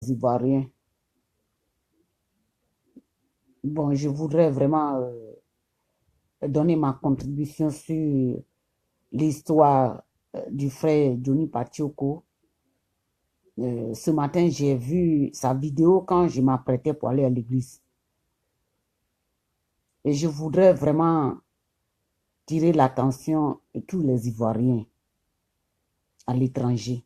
les Ivoiriens. Bon, je voudrais vraiment donner ma contribution sur l'histoire du frère Johnny Pacheco. Ce matin, j'ai vu sa vidéo quand je m'apprêtais pour aller à l'église. Et je voudrais vraiment tirer l'attention de tous les Ivoiriens à l'étranger.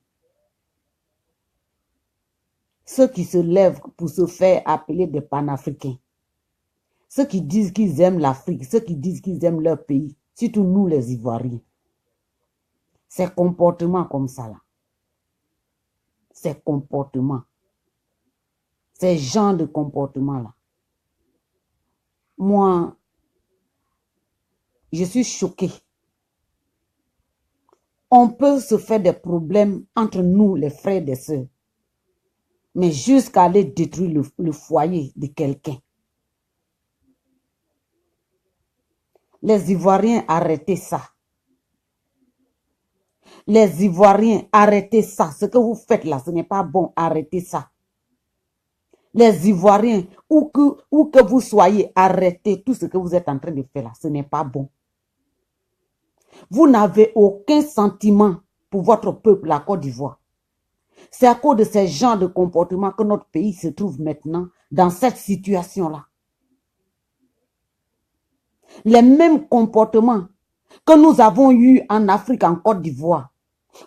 Ceux qui se lèvent pour se faire appeler des panafricains. Ceux qui disent qu'ils aiment l'Afrique, ceux qui disent qu'ils aiment leur pays, surtout nous les Ivoiriens. Ces comportements comme ça là. Ces comportements. Ces genres de comportements là. Moi, je suis choquée. On peut se faire des problèmes entre nous, les frères et les sœurs. Mais jusqu'à aller détruire le foyer de quelqu'un. Les Ivoiriens, arrêtez ça. Les Ivoiriens, arrêtez ça. Ce que vous faites là, ce n'est pas bon. Arrêtez ça. Les Ivoiriens, où que vous soyez, arrêtez tout ce que vous êtes en train de faire là. Ce n'est pas bon. Vous n'avez aucun sentiment pour votre peuple, la Côte d'Ivoire. C'est à cause de ces genres de comportements que notre pays se trouve maintenant dans cette situation-là. Les mêmes comportements que nous avons eus en Afrique, en Côte d'Ivoire.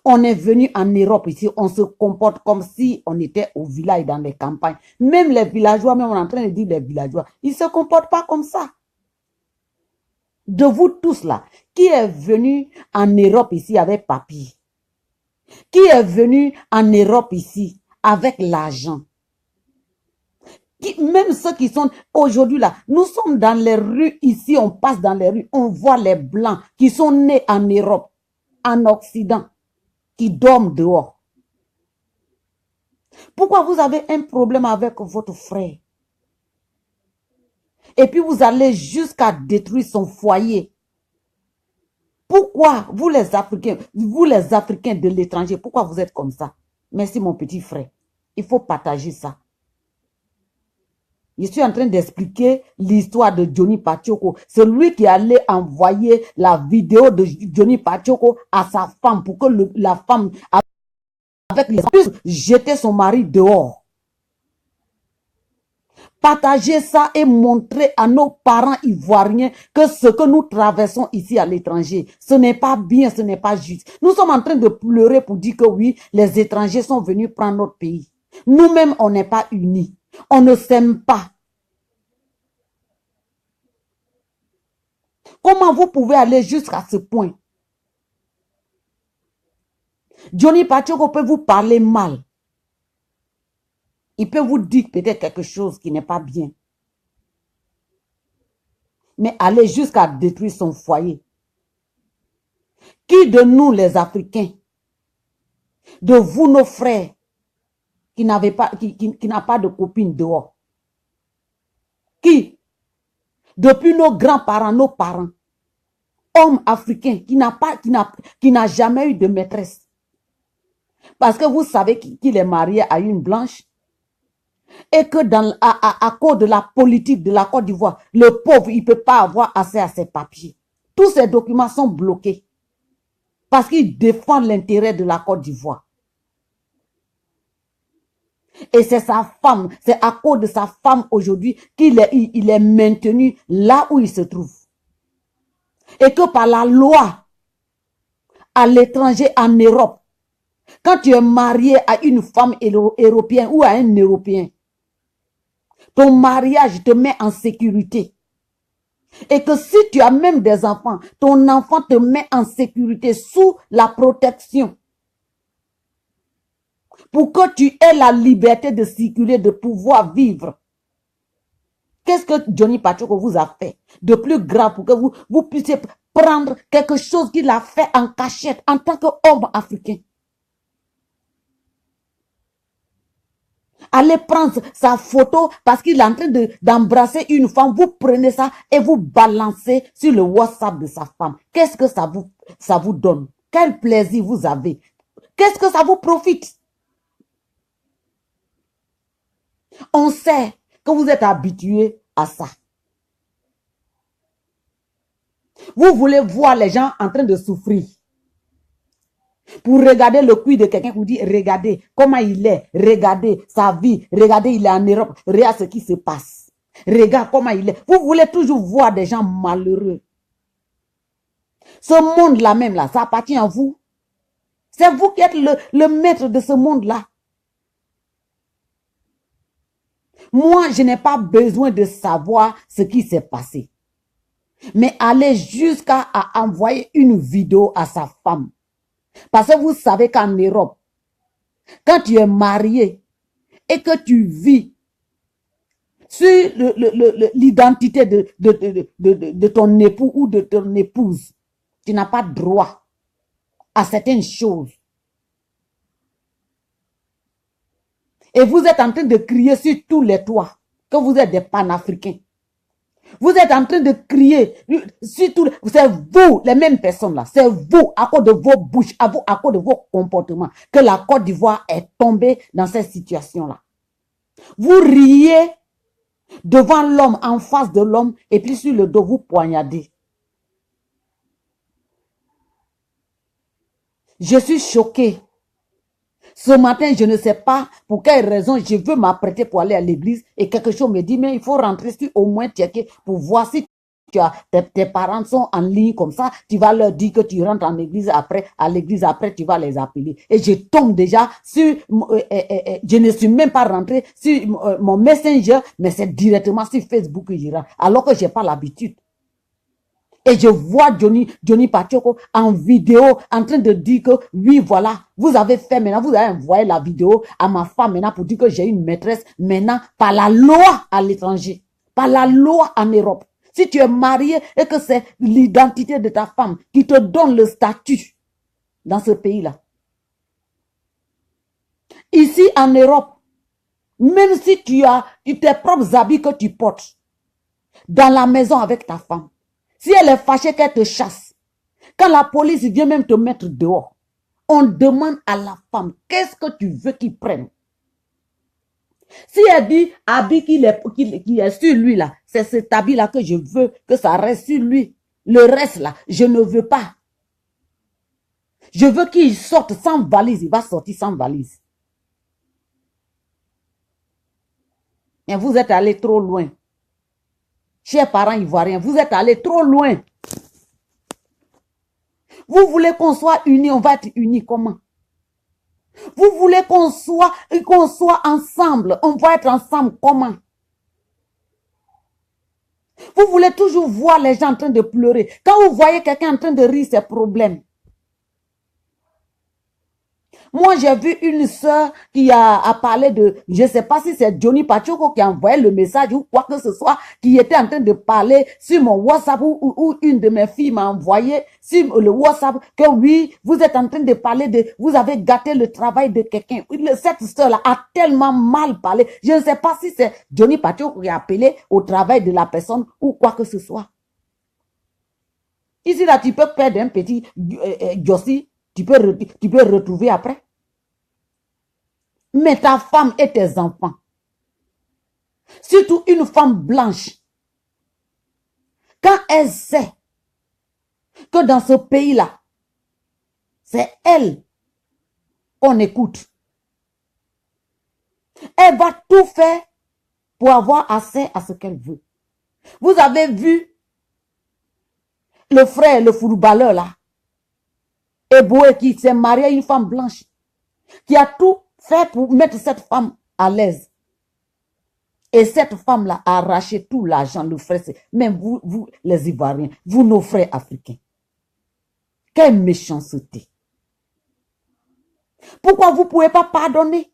On est venu en Europe ici, on se comporte comme si on était au village, dans les campagnes. Même les villageois, même on est en train de dire les villageois, ils ne se comportent pas comme ça. De vous tous là, qui est venu en Europe ici avec papier? Qui est venu en Europe ici avec l'argent? Même ceux qui sont aujourd'hui là, nous sommes dans les rues ici, on passe dans les rues, on voit les blancs qui sont nés en Europe, en Occident, qui dorment dehors. Pourquoi vous avez un problème avec votre frère? Et puis vous allez jusqu'à détruire son foyer. Pourquoi vous les Africains de l'étranger, pourquoi vous êtes comme ça? Merci mon petit frère. Il faut partager ça. Je suis en train d'expliquer l'histoire de Johnny Pacheco. C'est lui qui allait envoyer la vidéo de Johnny Pacheco à sa femme pour que la femme, avec les puisse jeter son mari dehors. Partager ça et montrer à nos parents ivoiriens que ce que nous traversons ici à l'étranger, ce n'est pas bien, ce n'est pas juste. Nous sommes en train de pleurer pour dire que oui, les étrangers sont venus prendre notre pays. Nous-mêmes, on n'est pas unis. On ne s'aime pas. Comment vous pouvez aller jusqu'à ce point? Johnny Pacheco peut vous parler mal. Il peut vous dire peut-être quelque chose qui n'est pas bien. Mais aller jusqu'à détruire son foyer. Qui de nous, les Africains, de vous, nos frères, qui n'a pas de copine dehors? Qui? Depuis nos grands-parents, nos parents, hommes africains, qui n'a jamais eu de maîtresse. Parce que vous savez qu'il est marié à une blanche. Et que à cause de la politique de la Côte d'Ivoire, le pauvre, il ne peut pas avoir accès à ses papiers. Tous ces documents sont bloqués. Parce qu'il défend l'intérêt de la Côte d'Ivoire. Et c'est sa femme, c'est à cause de sa femme aujourd'hui qu'il est maintenu là où il se trouve. Et que par la loi, à l'étranger, en Europe, quand tu es marié à une femme européenne ou à un Européen, ton mariage te met en sécurité. Et que si tu as même des enfants, ton enfant te met en sécurité sous la protection. Pour que tu aies la liberté de circuler, de pouvoir vivre. Qu'est-ce que Johnny Pacheco vous a fait de plus grave pour que vous puissiez prendre quelque chose qu'il a fait en cachette en tant qu'homme africain? Allez prendre sa photo parce qu'il est en train d'embrasser une femme. Vous prenez ça et vous balancez sur le WhatsApp de sa femme. Qu'est-ce que ça vous donne? Quel plaisir vous avez? Qu'est-ce que ça vous profite? On sait que vous êtes habitués à ça. Vous voulez voir les gens en train de souffrir. Pour regarder le cul de quelqu'un, vous dites, regardez comment il est, regardez sa vie, regardez, il est en Europe, regarde ce qui se passe. Regarde comment il est. Vous voulez toujours voir des gens malheureux. Ce monde-là même, là, ça appartient à vous. C'est vous qui êtes le maître de ce monde-là. Moi, je n'ai pas besoin de savoir ce qui s'est passé. Mais aller jusqu'à envoyer une vidéo à sa femme. Parce que vous savez qu'en Europe, quand tu es marié et que tu vis sur l'identité de ton époux ou de ton épouse, tu n'as pas droit à certaines choses. Et vous êtes en train de crier sur tous les toits que vous êtes des panafricains. Vous êtes en train de crier sur tous les... C'est vous, les mêmes personnes là. C'est vous, à cause de vos bouches, à cause de vos comportements, que la Côte d'Ivoire est tombée dans cette situation-là. Vous riez devant l'homme, en face de l'homme, et puis sur le dos, vous poignardez. Je suis choquée. Ce matin, je ne sais pas pour quelle raison je veux m'apprêter pour aller à l'église et quelque chose me dit, mais il faut rentrer sur au moins checker pour voir si tes parents sont en ligne comme ça. Tu vas leur dire que tu rentres en église après, à l'église après, tu vas les appeler. Et je tombe déjà sur, je ne suis même pas rentré sur mon Messenger, mais c'est directement sur Facebook que je rentre, alors que je n'ai pas l'habitude. Et je vois Johnny Pacheco en vidéo en train de dire que oui, voilà, vous avez fait maintenant, vous avez envoyé la vidéo à ma femme maintenant pour dire que j'ai une maîtresse maintenant par la loi à l'étranger, par la loi en Europe. Si tu es marié et que c'est l'identité de ta femme qui te donne le statut dans ce pays-là. Ici en Europe, même si tu as tes propres habits que tu portes dans la maison avec ta femme, si elle est fâchée qu'elle te chasse, quand la police vient même te mettre dehors, on demande à la femme, qu'est-ce que tu veux qu'il prenne? Si elle dit, habit qui est sur lui là, c'est cet habit là que je veux que ça reste sur lui. Le reste là, je ne veux pas. Je veux qu'il sorte sans valise, il va sortir sans valise. Mais vous êtes allé trop loin. Chers parents ivoiriens, vous êtes allés trop loin. Vous voulez qu'on soit unis, on va être unis comment? Vous voulez qu'on soit ensemble, on va être ensemble comment? Vous voulez toujours voir les gens en train de pleurer. Quand vous voyez quelqu'un en train de rire, c'est problème. Moi, j'ai vu une soeur qui a parlé de, je ne sais pas si c'est Johnny Pacheco qui a envoyé le message ou quoi que ce soit, qui était en train de parler sur mon WhatsApp ou une de mes filles m'a envoyé sur le WhatsApp que oui, vous êtes en train de parler de, vous avez gâté le travail de quelqu'un. Cette soeur-là a tellement mal parlé. Je ne sais pas si c'est Johnny Pacheco qui a appelé au travail de la personne ou quoi que ce soit. Ici, là, tu peux perdre un petit Jossi, tu peux retrouver après. Mais ta femme et tes enfants, surtout une femme blanche, quand elle sait que dans ce pays-là, c'est elle qu'on écoute, elle va tout faire pour avoir accès à ce qu'elle veut. Vous avez vu le frère, le footballeur là, Eboe qui s'est marié à une femme blanche, qui a tout fait pour mettre cette femme à l'aise. Et cette femme-là a arraché tout l'argent, le frère, même vous, les Ivoiriens, vous, nos frères africains. Quelle méchanceté. Pourquoi vous ne pouvez pas pardonner?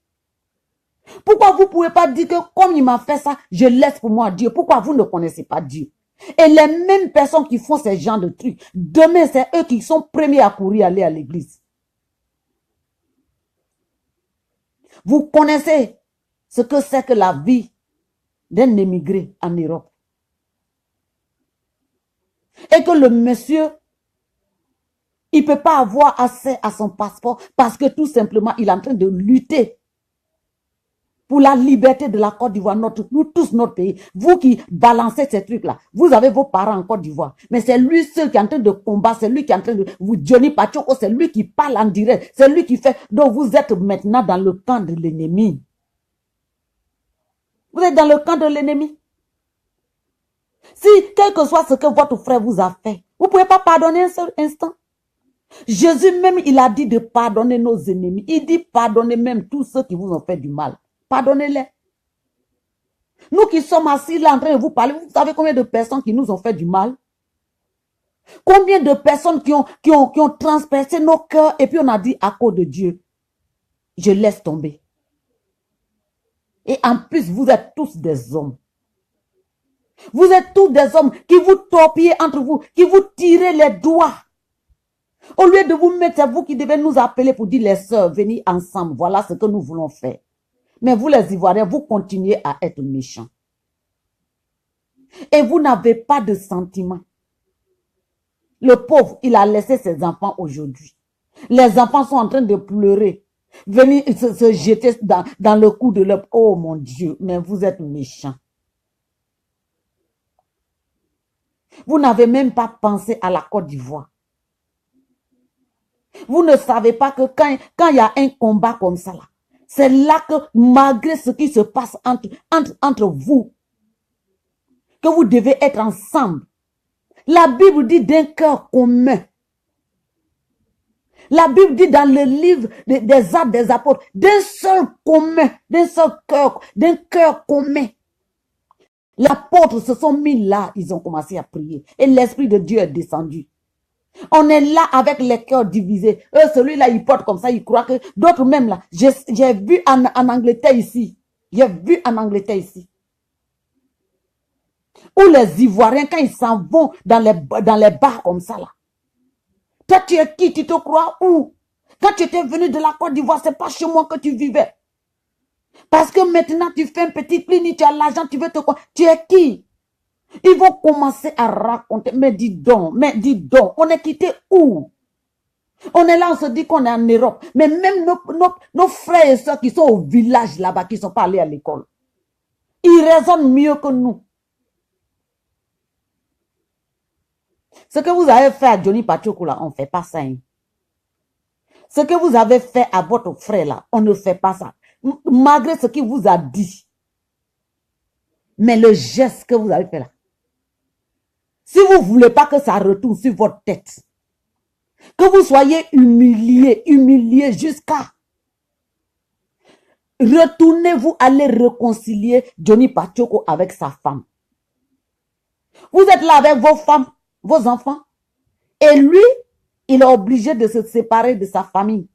Pourquoi vous ne pouvez pas dire que comme il m'a fait ça, je laisse pour moi Dieu? Pourquoi vous ne connaissez pas Dieu? Et les mêmes personnes qui font ce genre de trucs, demain, c'est eux qui sont premiers à courir aller à l'église. Vous connaissez ce que c'est que la vie d'un émigré en Europe. Et que le monsieur, il ne peut pas avoir accès à son passeport parce que tout simplement, il est en train de lutter pour la liberté de la Côte d'Ivoire, nous tous, notre pays. Vous qui balancez ces trucs-là, vous avez vos parents en Côte d'Ivoire. Mais c'est lui seul qui est en train de combattre, c'est lui qui est en train de... Johnny Pachoko, c'est lui qui parle en direct, c'est lui qui fait... Donc vous êtes maintenant dans le camp de l'ennemi. Vous êtes dans le camp de l'ennemi. Si, quel que soit ce que votre frère vous a fait, vous ne pouvez pas pardonner un seul instant. Jésus même, il a dit de pardonner nos ennemis. Il dit pardonner même tous ceux qui vous ont fait du mal. Pardonnez-les. Nous qui sommes assis là en train de vous parler, vous savez combien de personnes qui nous ont fait du mal? Combien de personnes qui ont transpercé nos cœurs et puis on a dit à cause de Dieu, je laisse tomber. Et en plus, vous êtes tous des hommes. Vous êtes tous des hommes qui vous torpillez entre vous, qui vous tirez les doigts. Au lieu de vous mettre, c'est vous qui devez nous appeler pour dire les sœurs, venez ensemble, voilà ce que nous voulons faire. Mais vous les Ivoiriens, vous continuez à être méchants. Et vous n'avez pas de sentiments. Le pauvre, il a laissé ses enfants aujourd'hui. Les enfants sont en train de pleurer. Venir se jeter dans le cou de leur... Oh mon Dieu, mais vous êtes méchants. Vous n'avez même pas pensé à la Côte d'Ivoire. Vous ne savez pas que quand il y a un combat comme ça, c'est là que malgré ce qui se passe entre vous, que vous devez être ensemble. La Bible dit d'un cœur commun. La Bible dit dans le livre des Actes des Apôtres, d'un seul commun, d'un seul cœur, d'un cœur commun. Les apôtres se sont mis là, ils ont commencé à prier. Et l'Esprit de Dieu est descendu. On est là avec les cœurs divisés. Celui-là, il porte comme ça, il croit que... D'autres même là, j'ai vu en Angleterre ici. J'ai vu en Angleterre ici. Où les Ivoiriens, quand ils s'en vont dans les bars comme ça là. Toi, tu es qui? Tu te crois où? Quand tu étais venu de la Côte d'Ivoire, c'est pas chez moi que tu vivais. Parce que maintenant, tu fais un petit clinique, tu as l'argent, tu veux te croire. Tu es qui? Ils vont commencer à raconter. Mais dis donc, on est quitté où? On est là, on se dit qu'on est en Europe. Mais même nos frères et soeurs qui sont au village là-bas, qui ne sont pas allés à l'école, ils raisonnent mieux que nous. Ce que vous avez fait à Johnny Pachoko là, on ne fait pas ça. Hein. Ce que vous avez fait à votre frère là, on ne fait pas ça. Malgré ce qu'il vous a dit. Mais le geste que vous avez fait là, si vous ne voulez pas que ça retourne sur votre tête, que vous soyez humilié jusqu'à... Retournez-vous aller réconcilier Johnny Pachoko avec sa femme. Vous êtes là avec vos femmes, vos enfants. Et lui, il est obligé de se séparer de sa famille.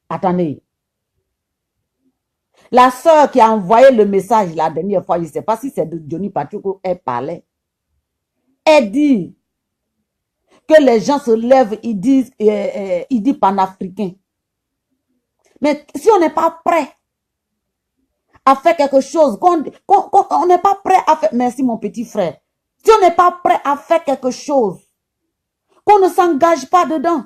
Attendez. La sœur qui a envoyé le message la dernière fois, je ne sais pas si c'est de Johnny Pachoko, elle parlait. Elle dit que les gens se lèvent, ils disent panafricain. Mais si on n'est pas prêt à faire quelque chose, on n'est pas prêt à faire... Merci mon petit frère. Si on n'est pas prêt à faire quelque chose, qu'on ne s'engage pas dedans.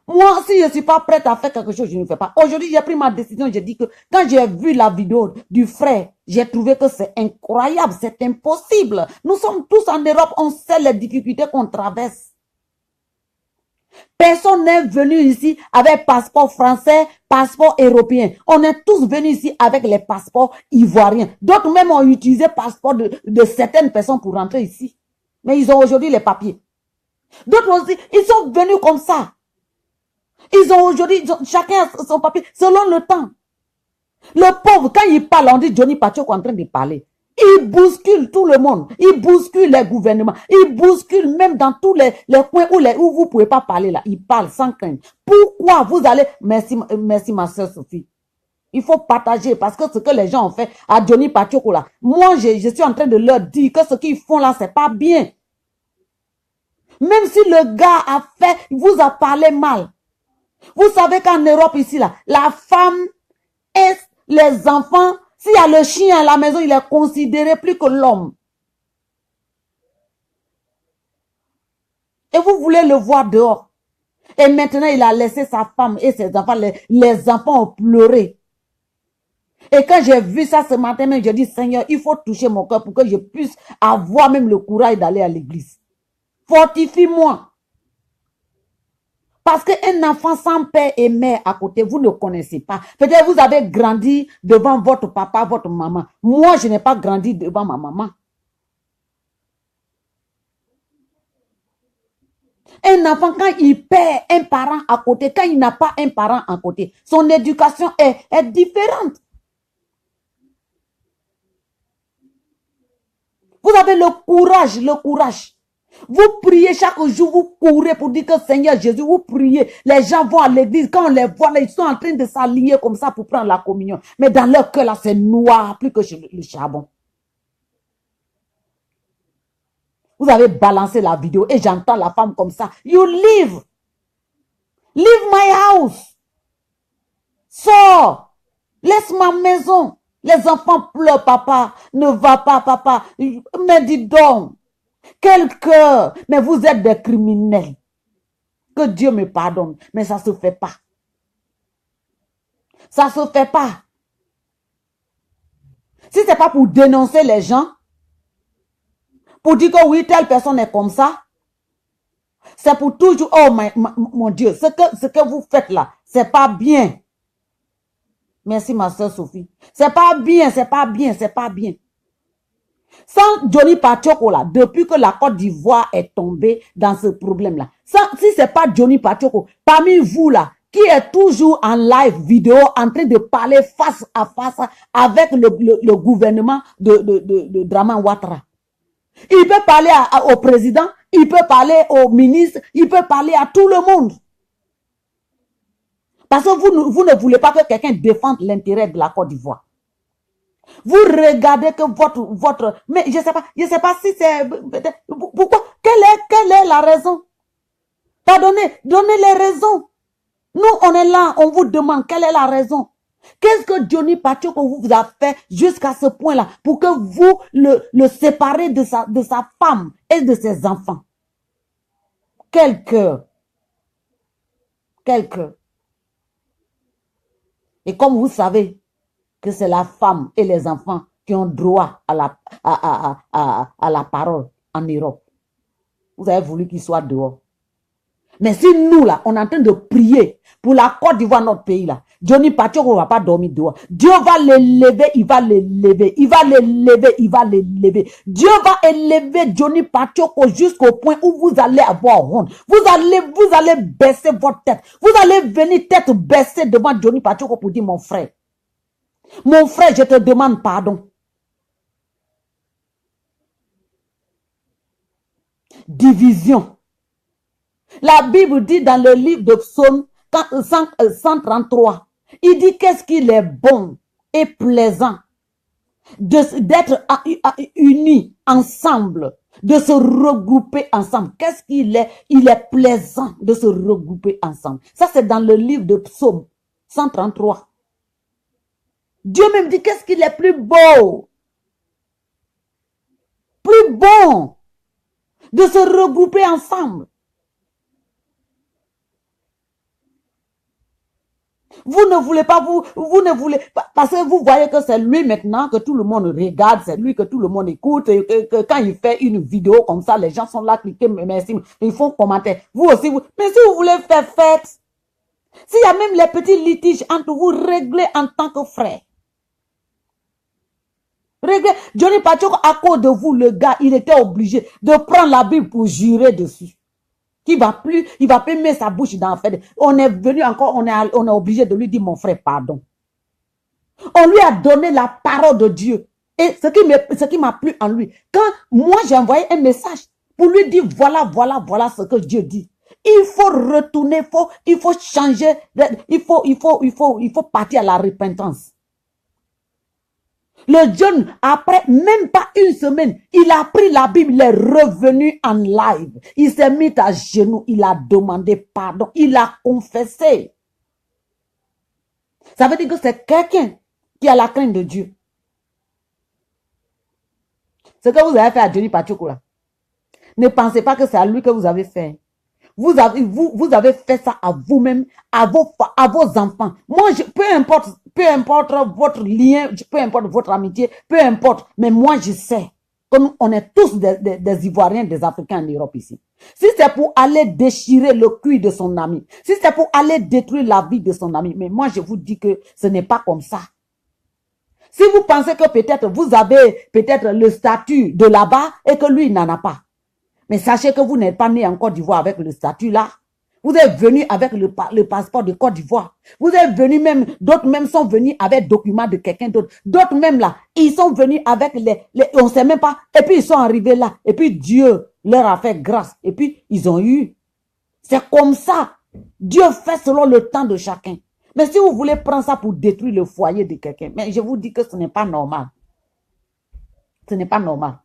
Moi, si je ne suis pas prête à faire quelque chose, je ne fais pas. Aujourd'hui, j'ai pris ma décision. J'ai dit que quand j'ai vu la vidéo du frère, j'ai trouvé que c'est incroyable, c'est impossible. Nous sommes tous en Europe, on sait les difficultés qu'on traverse. Personne n'est venu ici avec passeport français, passeport européen. On est tous venus ici avec les passeports ivoiriens. D'autres même ont utilisé le passeport de certaines personnes pour rentrer ici. Mais ils ont aujourd'hui les papiers. D'autres aussi, ils sont venus comme ça. Ils ont aujourd'hui, chacun a son papier, selon le temps. Le pauvre, quand il parle, on dit Johnny Pachoko en train de parler. Il bouscule tout le monde. Il bouscule les gouvernements. Il bouscule même dans tous les coins où vous ne pouvez pas parler là. Il parle sans crainte. Pourquoi vous allez... Merci ma soeur Sophie. Il faut partager parce que ce que les gens ont fait à Johnny Pachoko là, moi je suis en train de leur dire que ce qu'ils font là, c'est pas bien. Même si le gars vous a parlé mal. Vous savez qu'en Europe ici là, la femme et les enfants, s'il y a le chien à la maison, il est considéré plus que l'homme. Et vous voulez le voir dehors. Et maintenant, il a laissé sa femme et ses enfants. Les enfants ont pleuré. Et quand j'ai vu ça ce matin, même, j'ai dit, Seigneur, il faut toucher mon cœur pour que je puisse avoir même le courage d'aller à l'église. Fortifie-moi. Parce qu'un enfant sans père et mère à côté, vous ne connaissez pas. Peut-être vous avez grandi devant votre papa, votre maman. Moi, je n'ai pas grandi devant ma maman. Un enfant, quand il perd un parent à côté, quand il n'a pas un parent à côté, son éducation est différente. Vous avez le courage, le courage. Vous priez chaque jour, vous courez pour dire que Seigneur Jésus, vous priez. Les gens vont à l'église, quand on les voit, là, ils sont en train de s'allier comme ça pour prendre la communion. Mais dans leur cœur, là, c'est noir, plus que le charbon. Vous avez balancé la vidéo et j'entends la femme comme ça. You leave. Leave my house. Sors. Laisse ma maison. Les enfants pleurent, papa. Ne va pas, papa. Mais dis donc. Quel cœur. Mais vous êtes des criminels. Que Dieu me pardonne. Mais ça ne se fait pas. Ça ne se fait pas. Si ce n'est pas pour dénoncer les gens, pour dire que oui, telle personne est comme ça, c'est pour toujours, oh mon Dieu, ce que vous faites là, c'est pas bien. Merci ma soeur Sophie. C'est pas bien, c'est pas bien, c'est pas bien. Sans Johnny Pachoko là, depuis que la Côte d'Ivoire est tombée dans ce problème-là, si c'est pas Johnny Pachoko, parmi vous là, qui est toujours en live vidéo en train de parler face à face avec le gouvernement de Draman Ouattara. Il peut parler au président, il peut parler au ministre, il peut parler à tout le monde. Parce que vous ne voulez pas que quelqu'un défende l'intérêt de la Côte d'Ivoire. Vous regardez que votre... Mais je sais pas si c'est... Pourquoi? Quelle est la raison? Pardonnez, donnez les raisons. Nous, on est là, on vous demande quelle est la raison. Qu'est-ce que Johnny Pachoko vous a fait jusqu'à ce point-là pour que vous le séparez de sa femme et de ses enfants? Quel cœur. Quel cœur. Et comme vous savez que c'est la femme et les enfants qui ont droit à la parole en Europe, vous avez voulu qu'ils soient dehors. Mais si nous, là, on est en train de prier pour la Côte d'Ivoire, notre pays, là, Johnny Pachoko ne va pas dormir dehors. Dieu va l'élever, il va l'élever, il va l'élever, il va l'élever. Dieu va élever Johnny Pachoko jusqu'au point où vous allez avoir honte. Vous allez baisser votre tête. Vous allez venir tête baissée devant Johnny Pachoko pour dire, mon frère, je te demande pardon. Division. La Bible dit dans le livre de Psaume 133, il dit qu'est-ce qu'il est bon et plaisant d'être unis ensemble, de se regrouper ensemble. Qu'est-ce qu'il est? Il est plaisant de se regrouper ensemble. Ça, c'est dans le livre de Psaume 133. Dieu même dit qu'est-ce qu'il est plus beau, plus bon de se regrouper ensemble. Vous ne voulez pas, vous ne voulez pas, parce que vous voyez que c'est lui maintenant que tout le monde regarde, c'est lui que tout le monde écoute, et que quand il fait une vidéo comme ça, les gens sont là, cliquer, merci, ils font commenter. Vous aussi, mais si vous voulez faire fête, s'il y a même les petits litiges entre vous, réglez en tant que frère. Réglez. Johnny Pachoko, à cause de vous, le gars, il était obligé de prendre la Bible pour jurer dessus. Il va plus mettre sa bouche dans la fête. On est venu encore, on est obligé de lui dire, mon frère, pardon. On lui a donné la parole de Dieu. Et ce qui m'a plu en lui, quand moi j'ai envoyé un message pour lui dire, voilà ce que Dieu dit. Il faut retourner, il faut changer, il faut partir à la repentance. Le jeune, après même pas une semaine, il a pris la Bible, il est revenu en live. Il s'est mis à genoux, il a demandé pardon, il a confessé. Ça veut dire que c'est quelqu'un qui a la crainte de Dieu. Ce que vous avez fait à Johnny Pachoko là, ne pensez pas que c'est à lui que vous avez fait. vous avez fait ça à vous-même, à vos enfants. Moi, peu importe votre lien, peu importe votre amitié, peu importe. Mais moi, je sais que nous, on est tous des Ivoiriens, des Africains en Europe ici. Si c'est pour aller déchirer le cuir de son ami, si c'est pour aller détruire la vie de son ami, mais moi, je vous dis que ce n'est pas comme ça. Si vous pensez que peut-être vous avez peut-être le statut de là-bas et que lui, il n'en a pas. Mais sachez que vous n'êtes pas né en Côte d'Ivoire avec le statut là. Vous êtes venu avec le passeport de Côte d'Ivoire. Vous êtes venu même, d'autres même sont venus avec documents de quelqu'un d'autre. D'autres même là, ils sont venus avec on ne sait même pas. Et puis ils sont arrivés là. Et puis Dieu leur a fait grâce. Et puis ils ont eu. C'est comme ça. Dieu fait selon le temps de chacun. Mais si vous voulez prendre ça pour détruire le foyer de quelqu'un, mais je vous dis que ce n'est pas normal. Ce n'est pas normal.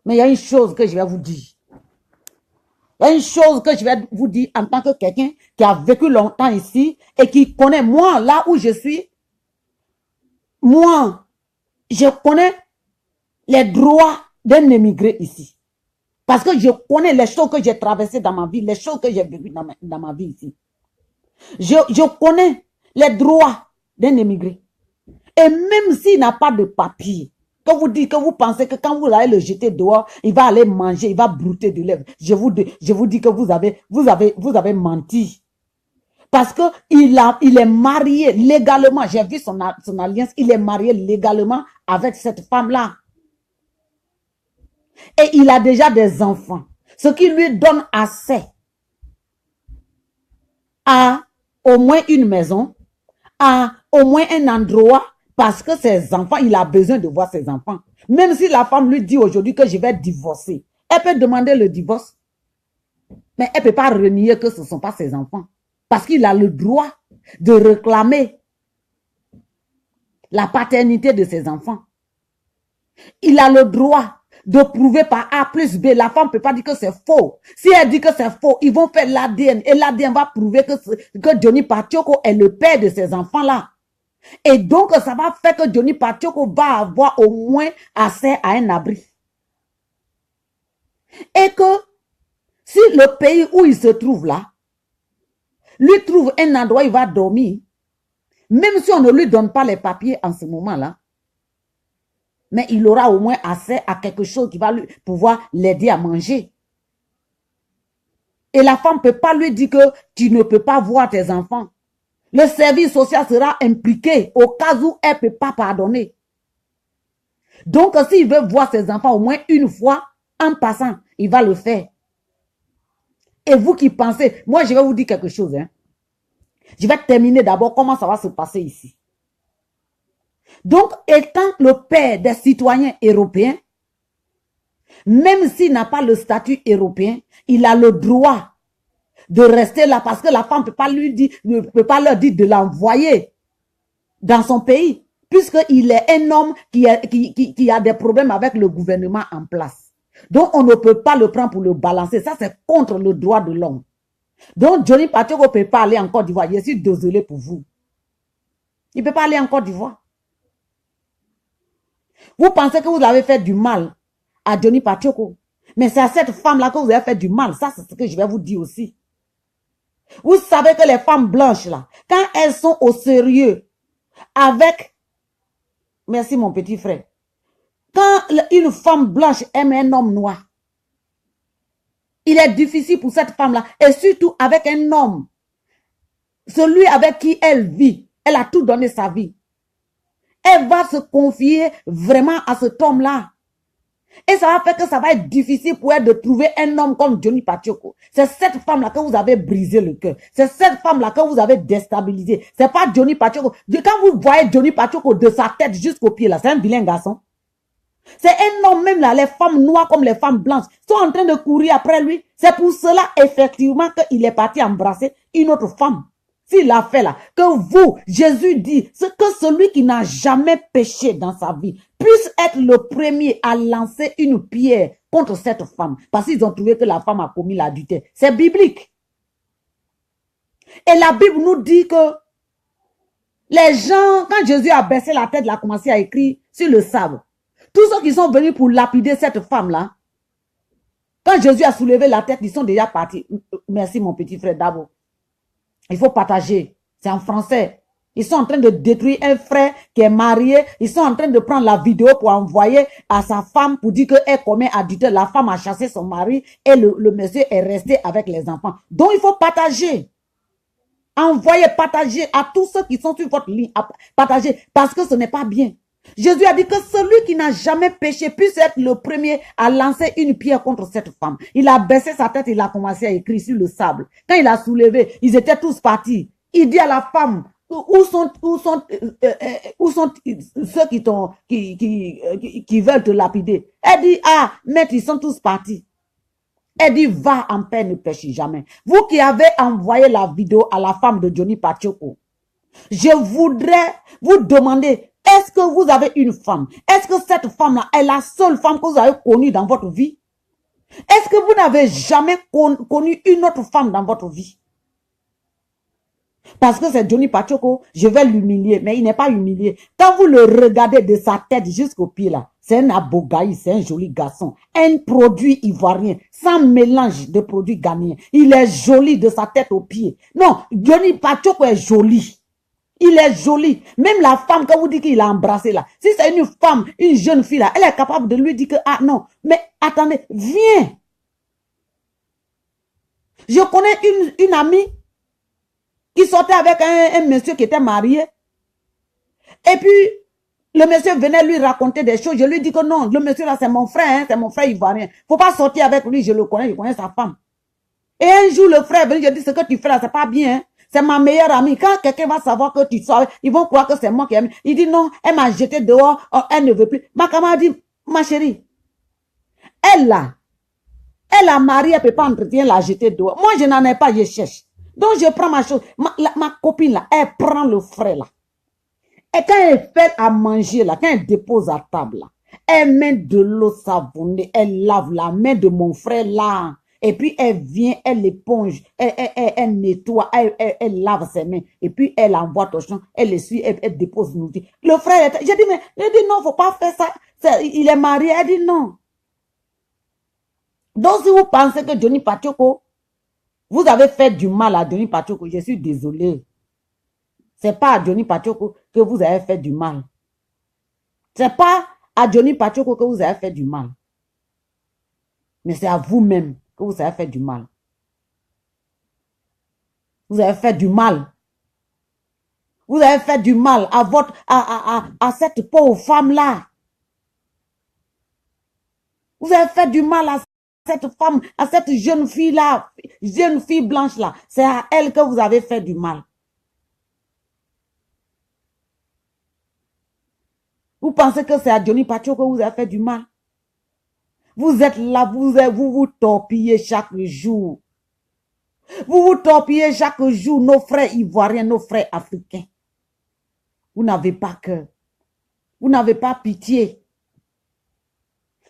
Mais il y a une chose que je vais vous dire. Il y a une chose que je vais vous dire en tant que quelqu'un qui a vécu longtemps ici et qui connaît, moi, là où je suis, moi, je connais les droits d'un émigré ici. Parce que je connais les choses que j'ai traversées dans ma vie, les choses que j'ai vécues dans ma vie ici. Je connais les droits d'un émigré. Et même s'il n'a pas de papier, que vous pensez que quand vous allez le jeter dehors, il va aller manger, il va brouter de lèvres. Je vous dis que vous avez menti. Parce que il est marié légalement. J'ai vu son alliance. Il est marié légalement avec cette femme-là. Et il a déjà des enfants. Ce qui lui donne assez à au moins une maison, à au moins un endroit. Parce que ses enfants, il a besoin de voir ses enfants. Même si la femme lui dit aujourd'hui que je vais divorcer, elle peut demander le divorce. Mais elle ne peut pas renier que ce ne sont pas ses enfants. Parce qu'il a le droit de réclamer la paternité de ses enfants. Il a le droit de prouver par A plus B. La femme ne peut pas dire que c'est faux. Si elle dit que c'est faux, ils vont faire l'ADN. Et l'ADN va prouver que Johnny Patioko est le père de ces enfants-là. Et donc, ça va faire que Johnny Patioko va avoir au moins accès à un abri. Et que si le pays où il se trouve là, lui trouve un endroit où il va dormir, même si on ne lui donne pas les papiers en ce moment-là, mais il aura au moins accès à quelque chose qui va lui pouvoir l'aider à manger. Et la femme ne peut pas lui dire que tu ne peux pas voir tes enfants. Le service social sera impliqué au cas où elle ne peut pas pardonner. Donc, s'il veut voir ses enfants au moins une fois, en passant, il va le faire. Et vous qui pensez, moi je vais vous dire quelque chose. Hein. Je vais terminer d'abord comment ça va se passer ici. Donc, étant le père des citoyens européens, même s'il n'a pas le statut européen, il a le droit de rester là parce que la femme ne peut pas leur dire de l'envoyer dans son pays, puisqu'il est un homme qui a des problèmes avec le gouvernement en place. Donc, on ne peut pas le prendre pour le balancer. Ça, c'est contre le droit de l'homme. Donc, Johnny Patioko ne peut pas aller en Côte d'Ivoire. Je suis désolé pour vous. Il ne peut pas aller en Côte d'Ivoire. Vous pensez que vous avez fait du mal à Johnny Patioko. Mais c'est à cette femme-là que vous avez fait du mal. Ça, c'est ce que je vais vous dire aussi. Vous savez que les femmes blanches, là, quand elles sont au sérieux avec... Merci, mon petit frère. Quand une femme blanche aime un homme noir, il est difficile pour cette femme-là, et surtout avec un homme, celui avec qui elle vit, elle a tout donné sa vie. Elle va se confier vraiment à cet homme-là. Et ça va faire que ça va être difficile pour elle de trouver un homme comme Johnny Patioko. C'est cette femme-là que vous avez brisé le cœur. C'est cette femme-là que vous avez déstabilisé. C'est pas Johnny Patioko. Quand vous voyez Johnny Patioko de sa tête jusqu'au pied, là, c'est un vilain garçon. C'est un homme même là, les femmes noires comme les femmes blanches sont en train de courir après lui. C'est pour cela, effectivement, qu'il est parti embrasser une autre femme. S'il a fait là, que vous, Jésus dit, que celui qui n'a jamais péché dans sa vie puisse être le premier à lancer une pierre contre cette femme. Parce qu'ils ont trouvé que la femme a commis l'adultère. C'est biblique. Et la Bible nous dit que les gens, quand Jésus a baissé la tête, il a commencé à écrire sur le sable. Tous ceux qui sont venus pour lapider cette femme-là, Quand Jésus a soulevé la tête, ils sont déjà partis. Merci mon petit frère Dabo. Il faut partager. C'est en français. Ils sont en train de détruire un frère qui est marié. Ils sont en train de prendre la vidéo pour envoyer à sa femme pour dire qu'elle commet adultère. La femme a chassé son mari et le monsieur est resté avec les enfants. Donc, il faut partager. Envoyez, partagez à tous ceux qui sont sur votre ligne. Partagez parce que ce n'est pas bien. Jésus a dit que celui qui n'a jamais péché puisse être le premier à lancer une pierre contre cette femme. Il a baissé sa tête, il a commencé à écrire sur le sable. Quand il a soulevé, ils étaient tous partis. Il dit à la femme, où sont ceux qui veulent te lapider? Elle dit, ah, maître, ils sont tous partis. Elle dit, va en paix, ne pêche jamais. Vous qui avez envoyé la vidéo à la femme de Johnny Pacheco, je voudrais vous demander, est-ce que vous avez une femme? Est-ce que cette femme-là est la seule femme que vous avez connue dans votre vie? Est-ce que vous n'avez jamais connu une autre femme dans votre vie? Parce que c'est Johnny Pacheco, je vais l'humilier, mais il n'est pas humilié. Quand vous le regardez de sa tête jusqu'au pied là, c'est un abogaï, c'est un joli garçon. Un produit ivoirien, sans mélange de produits ghanéens. Il est joli de sa tête aux pieds. Non, Johnny Pacheco est joli. Il est joli. Même la femme, quand vous dites qu'il a embrassé là, si c'est une femme, une jeune fille là, elle est capable de lui dire que, ah non, mais attendez, viens. Je connais une amie qui sortait avec un monsieur qui était marié. Et puis, le monsieur venait lui raconter des choses. Je lui dis que non, le monsieur là, c'est mon frère, hein, c'est mon frère ivoirien. Faut pas sortir avec lui, je le connais, je connais sa femme. Et un jour, le frère venu, je dis, ce que tu fais là, c'est pas bien, hein. C'est ma meilleure amie. Quand quelqu'un va savoir que tu sors, ils vont croire que c'est moi qui aime. Il dit non, elle m'a jeté dehors, oh, elle ne veut plus. Ma camarade dit, ma chérie, elle a marié, elle ne peut pas entretenir, la jeter dehors. Moi, je n'en ai pas, je cherche. Donc, je prends ma chose. Ma copine là, elle prend le frère là. Et quand elle fait à manger là, quand elle dépose à table là, elle met de l'eau savonnée, elle lave la main de mon frère là. Et puis, elle vient, elle éponge, elle nettoie, elle lave ses mains. Et puis, elle envoie torchon, elle essuie, elle dépose nourriture. Le frère, j'ai dit, mais, il dit non, faut pas faire ça. Il est marié, elle dit non. Donc, si vous pensez que Johnny Pacheco, vous avez fait du mal à Johnny Pacheco, je suis désolé. C'est pas à Johnny Pacheco que vous avez fait du mal. C'est pas à Johnny Pacheco que vous avez fait du mal. Mais c'est à vous-même que vous avez fait du mal. Vous avez fait du mal. Vous avez fait du mal à cette pauvre femme-là. Vous avez fait du mal à cette femme, à cette jeune fille-là, jeune fille blanche-là. C'est à elle que vous avez fait du mal. Vous pensez que c'est à Johnny Pacheco que vous avez fait du mal? Vous êtes là, vous vous torpillez chaque jour. Vous vous torpillez chaque jour, nos frères ivoiriens, nos frères africains. Vous n'avez pas cœur. Vous n'avez pas pitié.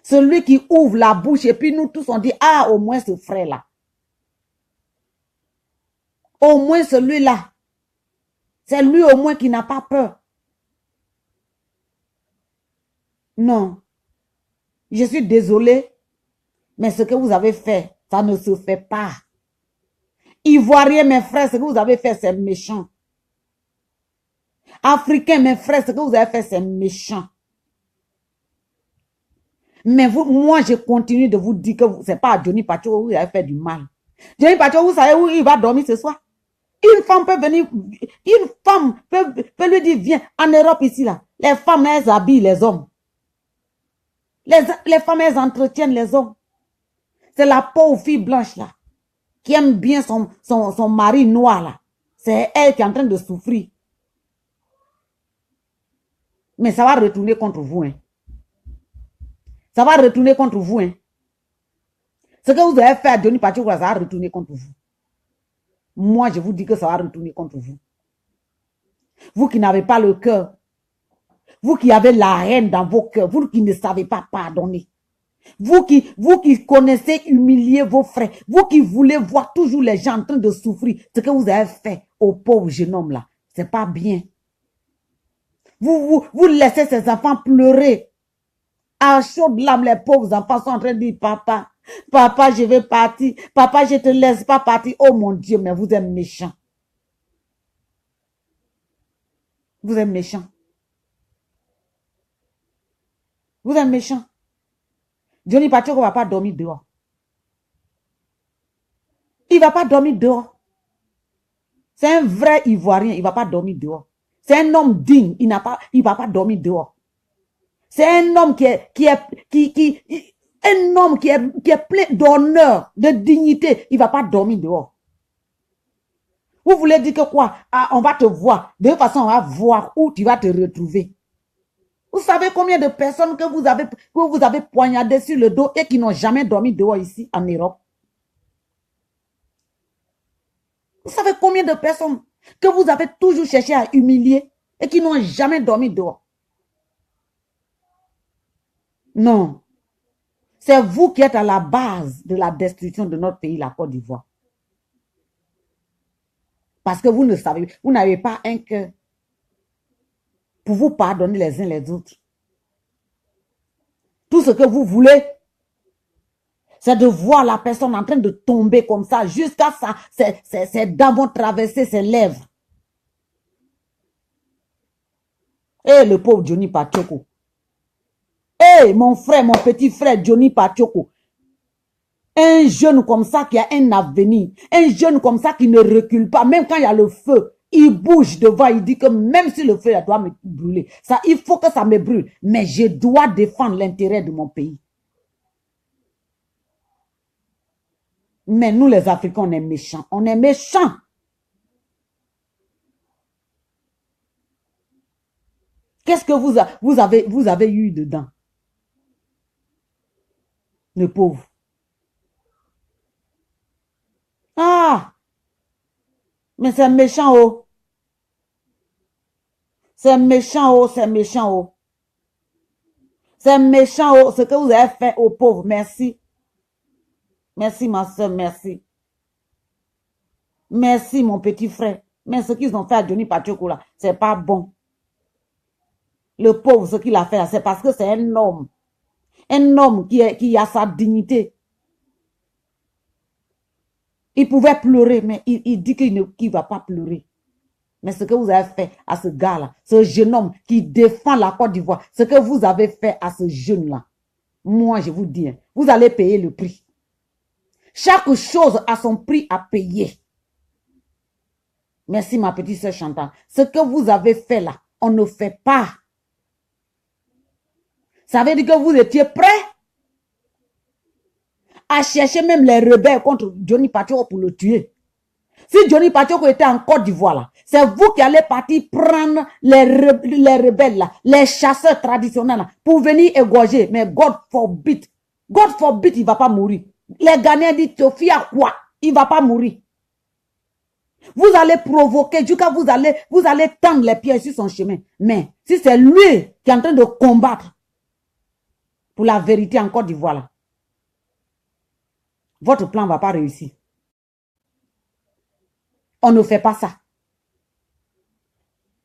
Celui qui ouvre la bouche et puis nous tous on dit, ah, au moins ce frère-là. Au moins celui-là. C'est lui au moins qui n'a pas peur. Non. Je suis désolée, mais ce que vous avez fait, ça ne se fait pas. Ivoiriens, mes frères, ce que vous avez fait, c'est méchant. Africains, mes frères, ce que vous avez fait, c'est méchant. Mais vous, moi, je continue de vous dire que ce n'est pas à Johnny Pacheco que vous avez fait du mal. Johnny Pacheco, vous savez où il va dormir ce soir? Une femme peut venir, une femme peut lui dire, viens, en Europe ici, là, les femmes, elles habillent les hommes. Les femmes, elles entretiennent les hommes. C'est la pauvre fille blanche, là, qui aime bien son mari noir, là. C'est elle qui est en train de souffrir. Mais ça va retourner contre vous, hein. Ça va retourner contre vous, hein. Ce que vous avez fait à Johnny Pacheco, ça va retourner contre vous. Moi, je vous dis que ça va retourner contre vous. Vous qui n'avez pas le cœur. Vous qui avez la haine dans vos cœurs. Vous qui ne savez pas pardonner. Vous qui connaissez humilier vos frères. Vous qui voulez voir toujours les gens en train de souffrir. Ce que vous avez fait au pauvre jeune homme là, c'est pas bien. Vous laissez ces enfants pleurer. À chaudes larmes, les pauvres enfants sont en train de dire, papa, Papa, je vais partir. Papa, je te laisse pas partir. Oh mon Dieu, mais vous êtes méchant. Vous êtes méchant. Vous êtes méchant. Johnny Pacheco ne va pas dormir dehors. Il ne va pas dormir dehors. C'est un vrai Ivoirien, il ne va pas dormir dehors. C'est un homme digne, il ne va pas dormir dehors. C'est un homme un homme qui est plein d'honneur, de dignité. Il ne va pas dormir dehors. Vous voulez dire que quoi? Ah, on va te voir. De toute façon, on va voir où tu vas te retrouver. Vous savez combien de personnes que vous avez poignardé sur le dos et qui n'ont jamais dormi dehors ici en Europe? Vous savez combien de personnes que vous avez toujours cherché à humilier et qui n'ont jamais dormi dehors? Non. C'est vous qui êtes à la base de la destruction de notre pays, la Côte d'Ivoire. Parce que vous ne savez, vous n'avez pas un cœur pour vous pardonner les uns les autres. Tout ce que vous voulez, c'est de voir la personne en train de tomber comme ça, jusqu'à ça, ses dents vont traverser ses lèvres. Eh, le pauvre Johnny Pacheco. Eh, mon frère, mon petit frère Johnny Pacheco. Un jeune comme ça qui a un avenir. Un jeune comme ça qui ne recule pas. Même quand il y a le feu, il bouge devant. Il dit que même si le feu doit me brûler, ça, il faut que ça me brûle. Mais je dois défendre l'intérêt de mon pays. Mais nous, les Africains, on est méchants. On est méchants. Qu'est-ce que vous avez eu dedans? Le pauvre. Ah! Mais c'est méchant, oh. C'est méchant, oh. C'est méchant, oh. C'est méchant, oh. Ce que vous avez fait aux pauvres. Merci. Merci, ma soeur. Merci. Merci, mon petit frère. Mais ce qu'ils ont fait à Johnny Pacheco, là, c'est pas bon. Le pauvre, ce qu'il a fait, c'est parce que c'est un homme. Un homme qui a sa dignité. Il pouvait pleurer, mais il dit qu'il ne va pas pleurer. Mais ce que vous avez fait à ce gars-là, ce jeune homme qui défend la Côte d'Ivoire, ce que vous avez fait à ce jeune-là, moi, je vous dis, vous allez payer le prix. Chaque chose a son prix à payer. Merci, ma petite sœur Chantal. Ce que vous avez fait là, on ne fait pas. Ça veut dire que vous étiez prêts à chercher même les rebelles contre Johnny Pacheco pour le tuer. Si Johnny Pacheco était en Côte d'Ivoire là, c'est vous qui allez partir prendre les rebelles là, les chasseurs traditionnels là, pour venir égorger. Mais God forbid, il ne va pas mourir. Les Ghanéens disent, Sophie à quoi? Il ne va pas mourir. Vous allez provoquer, jusqu'à vous allez tendre les pieds sur son chemin. Mais si c'est lui qui est en train de combattre pour la vérité en Côte d'Ivoire là, votre plan ne va pas réussir. On ne fait pas ça.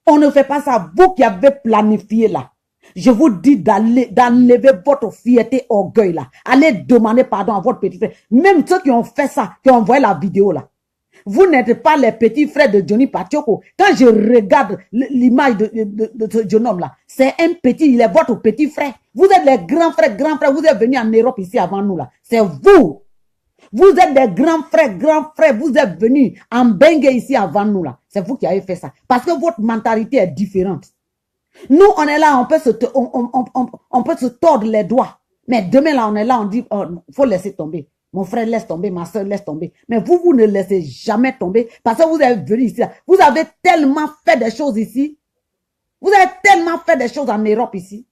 On ne fait pas ça. Vous qui avez planifié là, je vous dis d'enlever votre fierté, orgueil là. Allez demander pardon à votre petit frère. Même ceux qui ont fait ça, qui ont envoyé la vidéo là. Vous n'êtes pas les petits frères de Johnny Pacheco. Quand je regarde l'image de ce jeune homme là, c'est un petit, il est votre petit frère. Vous êtes les grands frères. Vous êtes venus en Europe ici avant nous là. C'est vous. Vous êtes des grands frères, vous êtes venus en Bengue ici avant nous là. C'est vous qui avez fait ça. Parce que votre mentalité est différente. Nous, on est là, on peut se tordre les doigts. Mais demain là, on est là, on dit, oh, faut laisser tomber. Mon frère laisse tomber, ma soeur laisse tomber. Mais vous ne laissez jamais tomber parce que vous êtes venus ici. Là. Vous avez tellement fait des choses ici. Vous avez tellement fait des choses en Europe ici.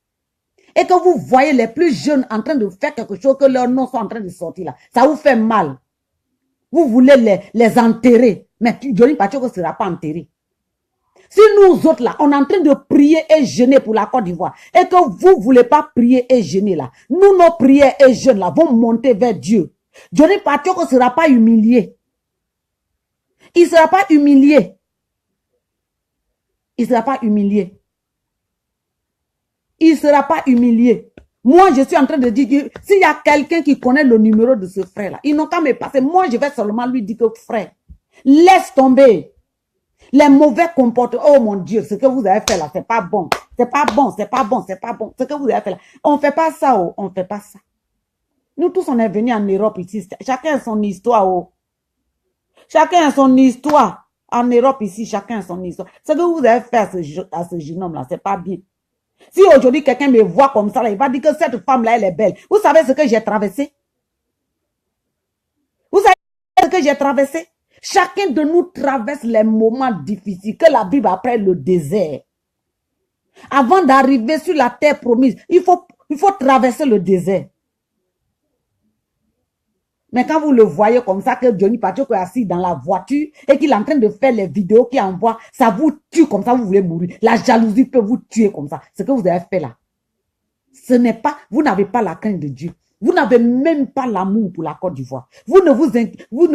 Et que vous voyez les plus jeunes en train de faire quelque chose, que leurs noms sont en train de sortir là. Ça vous fait mal. Vous voulez les enterrer. Mais Johnny Pacheco ne sera pas enterré. Si nous autres là, on est en train de prier et jeûner pour la Côte d'Ivoire, et que vous ne voulez pas prier et jeûner là, nous, nos prières et jeûnes là, vont monter vers Dieu. Johnny Pacheco ne sera pas humilié. Il ne sera pas humilié. Il ne sera pas humilié. Il ne sera pas humilié. Moi, je suis en train de dire que s'il y a quelqu'un qui connaît le numéro de ce frère-là, ils n'ont qu'à me passer. Moi, je vais seulement lui dire que frère, laisse tomber les mauvais comportements. Oh mon Dieu, ce que vous avez fait là, c'est pas bon. C'est pas bon, c'est pas bon, c'est pas bon. Ce que vous avez fait là, on fait pas ça, oh, on fait pas ça. Nous tous, on est venus en Europe ici. Chacun a son histoire, oh. Chacun a son histoire. En Europe ici, chacun a son histoire. Ce que vous avez fait à ce jeune homme là, c'est pas bien. Si aujourd'hui quelqu'un me voit comme ça, là, il va dire que cette femme-là, elle est belle. Vous savez ce que j'ai traversé? Vous savez ce que j'ai traversé? Chacun de nous traverse les moments difficiles que la Bible appelle le désert. Avant d'arriver sur la terre promise, il faut traverser le désert. Mais quand vous le voyez comme ça, que Johnny Pacheco est assis dans la voiture et qu'il est en train de faire les vidéos qu'il envoie, ça vous tue comme ça, vous voulez mourir. La jalousie peut vous tuer comme ça. Ce que vous avez fait là, ce n'est pas, vous n'avez pas la crainte de Dieu. Vous n'avez même pas l'amour pour la Côte d'Ivoire. Vous ne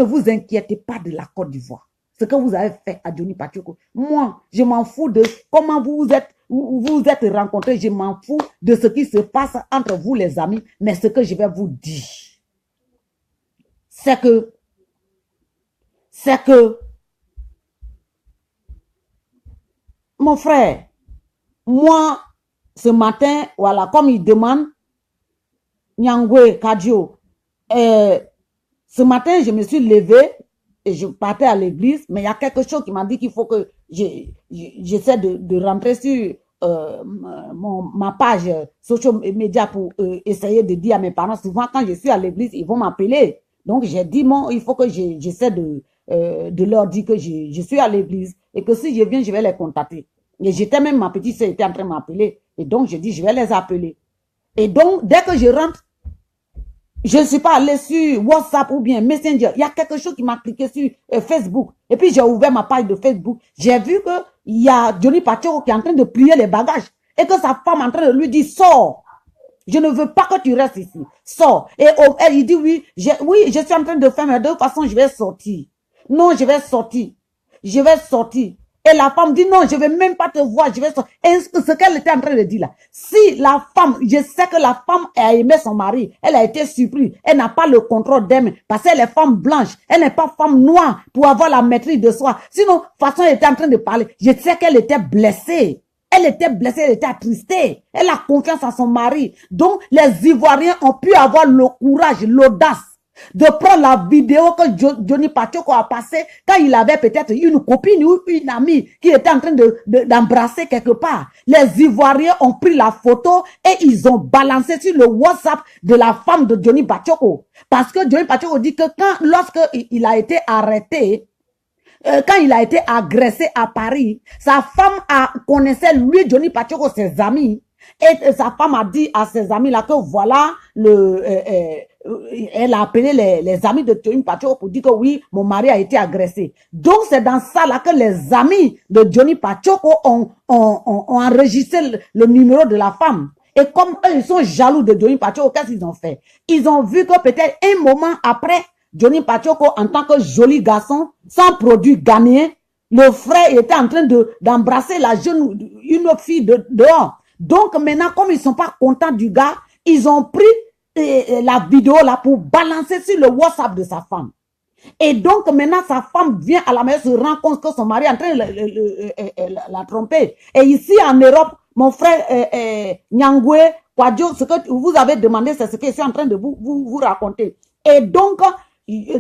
vous inquiétez pas de la Côte d'Ivoire. Ce que vous avez fait à Johnny Pacheco. Moi, je m'en fous de comment vous vous êtes rencontrés. Je m'en fous de ce qui se passe entre vous les amis. Mais ce que je vais vous dire, c'est que, mon frère, moi, ce matin, voilà, comme il demande, Nyangwe Kadio, ce matin, je me suis levée et je partais à l'église, mais il y a quelque chose qui m'a dit qu'il faut que j'essaie de rentrer sur ma page social media pour essayer de dire à mes parents. Souvent, quand je suis à l'église, ils vont m'appeler. Donc, j'ai dit, il faut que j'essaie de leur dire que je suis à l'église et que si je viens, je vais les contacter. Et j'étais même, ma petite sœur était en train de m'appeler. Et donc, je dis, je vais les appeler. Et donc, dès que je rentre, je ne suis pas allé sur WhatsApp ou bien Messenger. Il y a quelque chose qui m'a cliqué sur Facebook. Et puis, j'ai ouvert ma page de Facebook. J'ai vu qu'il y a Johnny Pacheco qui est en train de plier les bagages. Et que sa femme est en train de lui dire, sors. Je ne veux pas que tu restes ici. Sors. Et il dit, oui, je suis en train de faire, mais de toute façon, je vais sortir. Non, je vais sortir. Je vais sortir. Et la femme dit, non, je ne vais même pas te voir, je vais sortir. Et ce qu'elle était en train de dire là, si la femme, je sais que la femme a aimé son mari, elle a été surprise, elle n'a pas le contrôle d'elle, parce qu'elle est femme blanche, elle n'est pas femme noire pour avoir la maîtrise de soi. Sinon, de toute façon, elle était en train de parler. Je sais qu'elle était blessée. Elle était blessée, elle était attristée. Elle a confiance en son mari. Donc, les Ivoiriens ont pu avoir le courage, l'audace de prendre la vidéo que Johnny Pacheco a passée quand il avait peut-être une copine ou une amie qui était en train d'embrasser quelque part. Les Ivoiriens ont pris la photo et ils ont balancé sur le WhatsApp de la femme de Johnny Pacheco. Parce que Johnny Pacheco dit que lorsque il a été arrêté, quand il a été agressé à Paris, sa femme connaissait lui, Johnny Pacheco, ses amis. Et sa femme a dit à ses amis là que voilà, elle a appelé les amis de Johnny Pacheco pour dire que oui, mon mari a été agressé. Donc c'est dans ça là que les amis de Johnny Pacheco ont enregistré le numéro de la femme. Et comme eux, ils sont jaloux de Johnny Pacheco, qu'est-ce qu'ils ont fait? Ils ont vu que peut-être un moment après, Johnny Pacheco, en tant que joli garçon, sans produit gagné, le frère était en train d'embrasser une fille dehors. Donc maintenant, comme ils ne sont pas contents du gars, ils ont pris la vidéo là pour balancer sur le WhatsApp de sa femme. Et donc maintenant, sa femme vient à la maison, se rend compte que son mari est en train de la tromper. Et ici en Europe, mon frère Nyangwe Kwadjo, ce que vous avez demandé, c'est ce que je suis en train de vous raconter. Et donc,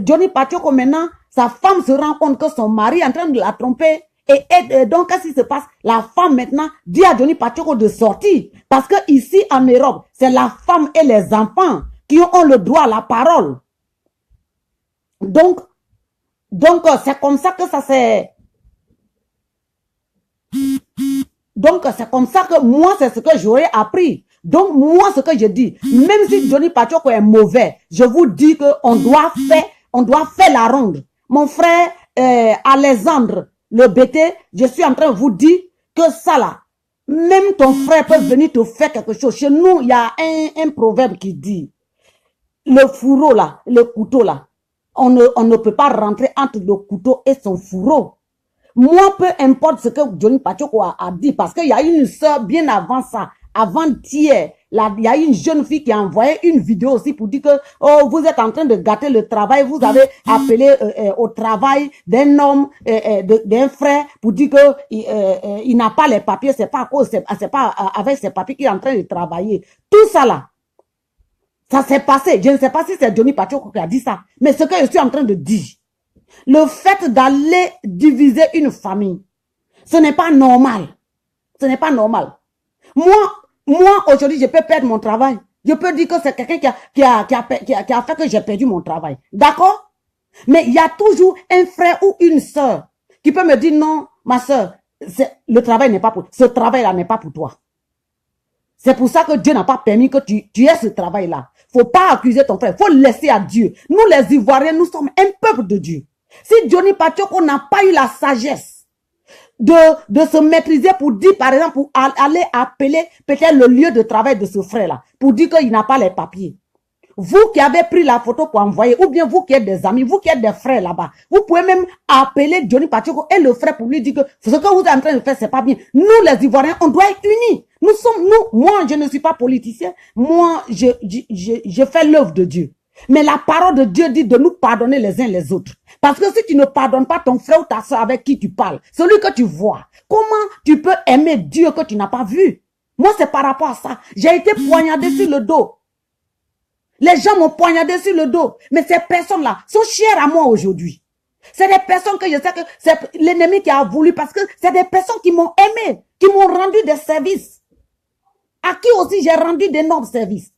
Johnny Pacheco maintenant, sa femme se rend compte que son mari est en train de la tromper. Et donc, qu'est-ce qui se passe? La femme maintenant dit à Johnny Pacheco de sortir. Parce que ici en Europe, c'est la femme et les enfants qui ont le droit à la parole. Donc c'est comme ça que ça s'est... Donc, c'est comme ça que moi, c'est ce que j'aurais appris. Donc, moi, ce que je dis, même si Johnny Pacheco est mauvais, je vous dis qu'on doit faire la ronde. Mon frère Alexandre Le Bété, je suis en train de vous dire que ça là, même ton frère peut venir te faire quelque chose. Chez nous, il y a un proverbe qui dit, le fourreau là, le couteau là, on ne peut pas rentrer entre le couteau et son fourreau. Moi, peu importe ce que Johnny Pacheco a dit, parce qu'il y a une soeur bien avant ça, avant-hier, il y a une jeune fille qui a envoyé une vidéo aussi pour dire que oh, vous êtes en train de gâter le travail. Vous avez appelé au travail d'un homme, d'un frère pour dire que il n'a pas les papiers. C'est pas à cause, c'est pas avec ses papiers qu'il est en train de travailler. Tout ça là, ça s'est passé. Je ne sais pas si c'est Johnny Pacheco qui a dit ça, mais ce que je suis en train de dire, le fait d'aller diviser une famille, ce n'est pas normal. Ce n'est pas normal. Moi aujourd'hui, je peux perdre mon travail. Je peux dire que c'est quelqu'un qui a fait que j'ai perdu mon travail. D'accord? Mais il y a toujours un frère ou une soeur qui peut me dire non, ma soeur, le travail n'est pas pour ce travail-là n'est pas pour toi. C'est pour ça que Dieu n'a pas permis que tu aies ce travail-là. Faut pas accuser ton frère. Faut laisser à Dieu. Nous, les Ivoiriens, nous sommes un peuple de Dieu. Si Johnny Pacheco n'a pas eu la sagesse de se maîtriser pour dire, par exemple, pour aller appeler peut-être le lieu de travail de ce frère-là, pour dire qu'il n'a pas les papiers. Vous qui avez pris la photo pour envoyer, ou bien vous qui êtes des amis, vous qui êtes des frères là-bas, vous pouvez même appeler Johnny Pacheco et le frère pour lui dire que ce que vous êtes en train de faire, c'est pas bien. Nous, les Ivoiriens, on doit être unis. Moi, je ne suis pas politicien. Moi, je fais l'œuvre de Dieu. Mais la parole de Dieu dit de nous pardonner les uns les autres. Parce que si tu ne pardonnes pas ton frère ou ta soeur avec qui tu parles, celui que tu vois, comment tu peux aimer Dieu que tu n'as pas vu? Moi, c'est par rapport à ça. J'ai été poignardé sur le dos. Les gens m'ont poignardé sur le dos. Mais ces personnes-là sont chères à moi aujourd'hui. C'est des personnes que je sais que c'est l'ennemi qui a voulu parce que c'est des personnes qui m'ont aimé, qui m'ont rendu des services. À qui aussi j'ai rendu d'énormes services.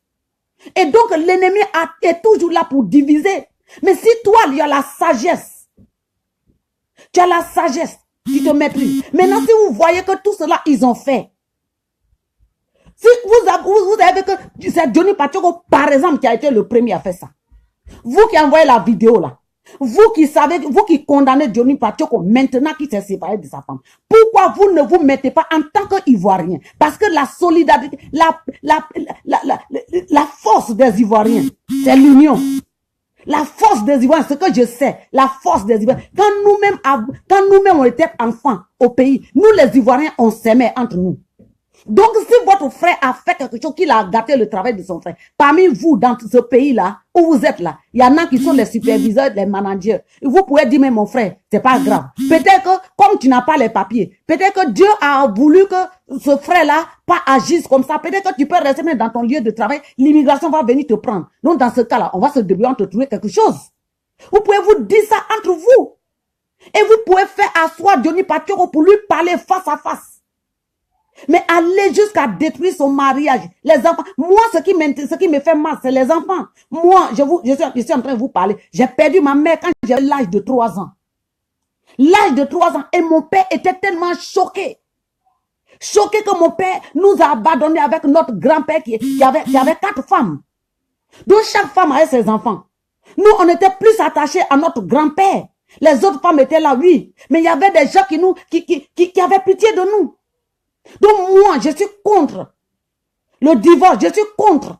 Et donc, l'ennemi est toujours là pour diviser. Mais si toi, il y a la sagesse, tu as la sagesse, tu te maîtrises. Maintenant, si vous voyez que tout cela, ils ont fait. Si vous avez que c'est Johnny Pacheco, par exemple, qui a été le premier à faire ça. Vous qui envoyez la vidéo là, vous qui savez, vous qui condamnez Johnny Pacheco maintenant qu'il s'est séparé de sa femme, pourquoi vous ne vous mettez pas en tant qu'Ivoirien? Parce que la solidarité, la force des Ivoiriens, c'est l'union. La force des Ivoiriens, ce que je sais, la force des Ivoiriens. Quand nous-mêmes on était enfants au pays, nous les Ivoiriens, on s'aimait entre nous. Donc, si votre frère a fait quelque chose, qu'il a gâté le travail de son frère, parmi vous, dans ce pays-là, où vous êtes là, il y en a qui sont les superviseurs, les managers. Vous pouvez dire, mais mon frère, c'est pas grave. Peut-être que, comme tu n'as pas les papiers, peut-être que Dieu a voulu que ce frère-là pas agisse comme ça. Peut-être que tu peux rester même dans ton lieu de travail, l'immigration va venir te prendre. Donc, dans ce cas-là, on va se débrouiller, on te trouver quelque chose. Vous pouvez vous dire ça entre vous. Et vous pouvez faire asseoir Johnny Pacheco pour lui parler face à face. Mais aller jusqu'à détruire son mariage, les enfants. Moi, ce qui me fait mal, c'est les enfants. Moi, je suis en train de vous parler. J'ai perdu ma mère quand j'avais l'âge de 3 ans. L'âge de 3 ans. Et mon père était tellement choqué. Choqué que mon père nous a abandonnés avec notre grand-père qui avait 4 femmes. Donc, chaque femme avait ses enfants. Nous, on était plus attachés à notre grand-père. Les autres femmes étaient là, oui. Mais il y avait des gens qui avaient pitié de nous. Donc moi, je suis contre le divorce, je suis contre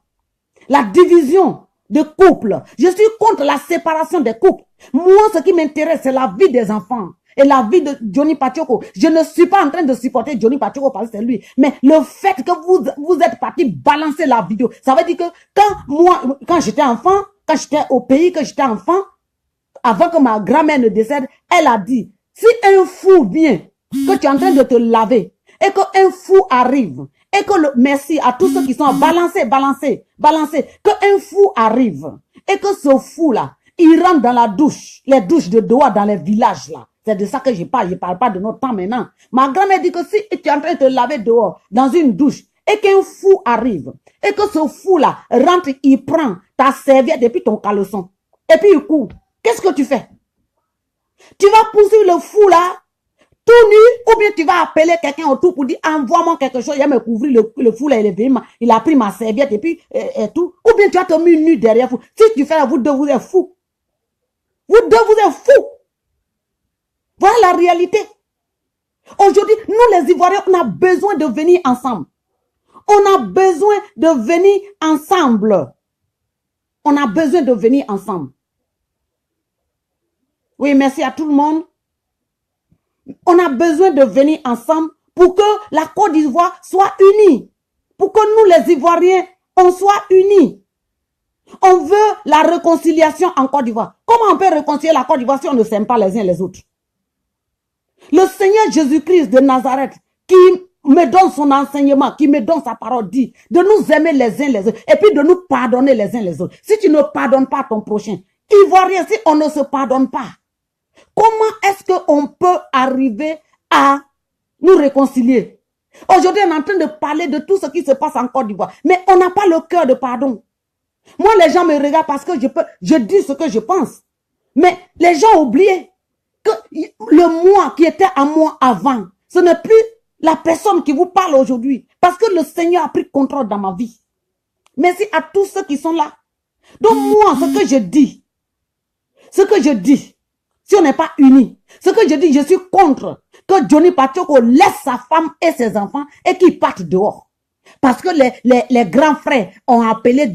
la division de couples, je suis contre la séparation des couples. Moi, ce qui m'intéresse, c'est la vie des enfants et la vie de Johnny Pacheco. Je ne suis pas en train de supporter Johnny Pacheco parce que c'est lui. Mais le fait que vous êtes parti balancer la vidéo, ça veut dire que quand j'étais enfant, quand j'étais au pays, que j'étais enfant, avant que ma grand-mère ne décède, elle a dit, si un fou vient, que tu es en train de te laver, et qu'un fou arrive, et que merci à tous ceux qui sont balancés, qu'un fou arrive, et que ce fou-là, il rentre dans la douche, les douches de Doha dans les villages là. C'est de ça que je parle pas de notre temps maintenant. Ma grand-mère dit que si tu es en train de te laver dehors, dans une douche, et qu'un fou arrive, et que ce fou-là rentre, il prend ta serviette et puis ton caleçon, et puis il court, qu'est-ce que tu fais? Tu vas poursuivre le fou là, tout nu, ou bien tu vas appeler quelqu'un autour pour dire envoie-moi quelque chose, il va me couvrir le fou là, il a pris ma serviette et puis et tout, ou bien tu vas te mettre nu derrière vous. Si tu fais, vous deux vous êtes fous. Vous deux vous êtes fous. Voilà la réalité. Aujourd'hui, nous les Ivoiriens, on a besoin de venir ensemble. On a besoin de venir ensemble. On a besoin de venir ensemble. Oui, merci à tout le monde. On a besoin de venir ensemble pour que la Côte d'Ivoire soit unie. pour que nous, les Ivoiriens, on soit unis. On veut la réconciliation en Côte d'Ivoire. Comment on peut réconcilier la Côte d'Ivoire si on ne s'aime pas les uns les autres? Le Seigneur Jésus-Christ de Nazareth, qui me donne son enseignement, qui me donne sa parole, dit de nous aimer les uns les autres et puis de nous pardonner les uns les autres. Si tu ne pardonnes pas ton prochain, Ivoirien, si on ne se pardonne pas, comment est-ce qu'on peut arriver à nous réconcilier? Aujourd'hui, on est en train de parler de tout ce qui se passe en Côte d'Ivoire, mais on n'a pas le cœur de pardon. Moi, les gens me regardent parce que je dis ce que je pense. Mais les gens ont oublié que le moi qui était à moi avant, ce n'est plus la personne qui vous parle aujourd'hui. Parce que le Seigneur a pris contrôle dans ma vie. Merci à tous ceux qui sont là. Donc moi, ce que je dis, si on n'est pas unis, ce que je dis, je suis contre que Johnny Patioko laisse sa femme et ses enfants et qu'ils partent dehors. Parce que les grands frères ont appelé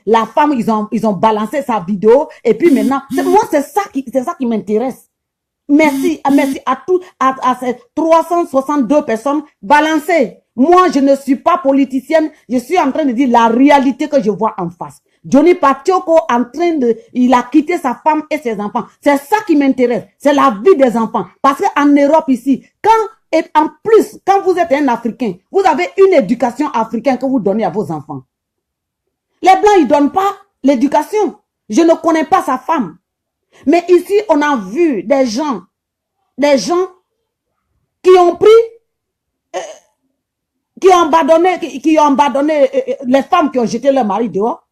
la femme, ils ont balancé sa vidéo et puis maintenant, moi c'est ça qui m'intéresse. Merci à tous, à ces 362 personnes balancées. Moi, je ne suis pas politicienne, je suis en train de dire la réalité que je vois en face. Johnny Patioko il a quitté sa femme et ses enfants. C'est ça qui m'intéresse, c'est la vie des enfants. Parce qu'en Europe ici, et en plus, quand vous êtes un Africain, vous avez une éducation africaine que vous donnez à vos enfants. Les Blancs, ils ne donnent pas l'éducation. Je ne connais pas sa femme. Mais ici, on a vu des gens qui ont pris, qui ont abandonné les femmes qui ont jeté leur mari dehors.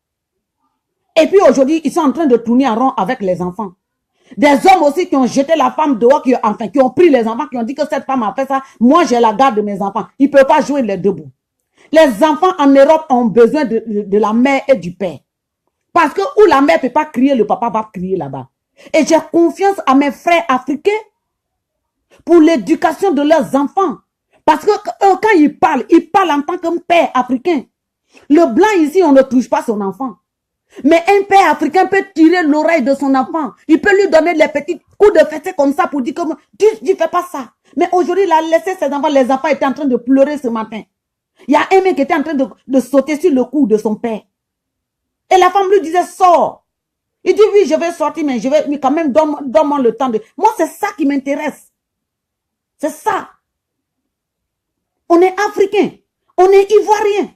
Et puis aujourd'hui, ils sont en train de tourner en rond avec les enfants. Des hommes aussi qui ont jeté la femme dehors, qui ont pris les enfants, qui ont dit que cette femme a fait ça. Moi, j'ai la garde de mes enfants. Ils ne peuvent pas jouer les deux bouts. Les enfants en Europe ont besoin de la mère et du père. Parce que où la mère ne peut pas crier, le papa va crier là-bas. Et j'ai confiance à mes frères africains pour l'éducation de leurs enfants. Parce que quand ils parlent en tant que père africain. Le blanc ici, on ne touche pas son enfant. Mais un père africain peut tirer l'oreille de son enfant. Il peut lui donner les petits coups de fessée comme ça pour dire que tu ne fais pas ça. Mais aujourd'hui, il a laissé ses enfants. Les enfants étaient en train de pleurer ce matin. Il y a un mec qui était en train de sauter sur le cou de son père. Et la femme lui disait, sors. Il dit, oui, je vais sortir, mais quand même, donne-moi le temps de... Moi, c'est ça qui m'intéresse. C'est ça. On est africain. On est ivoirien.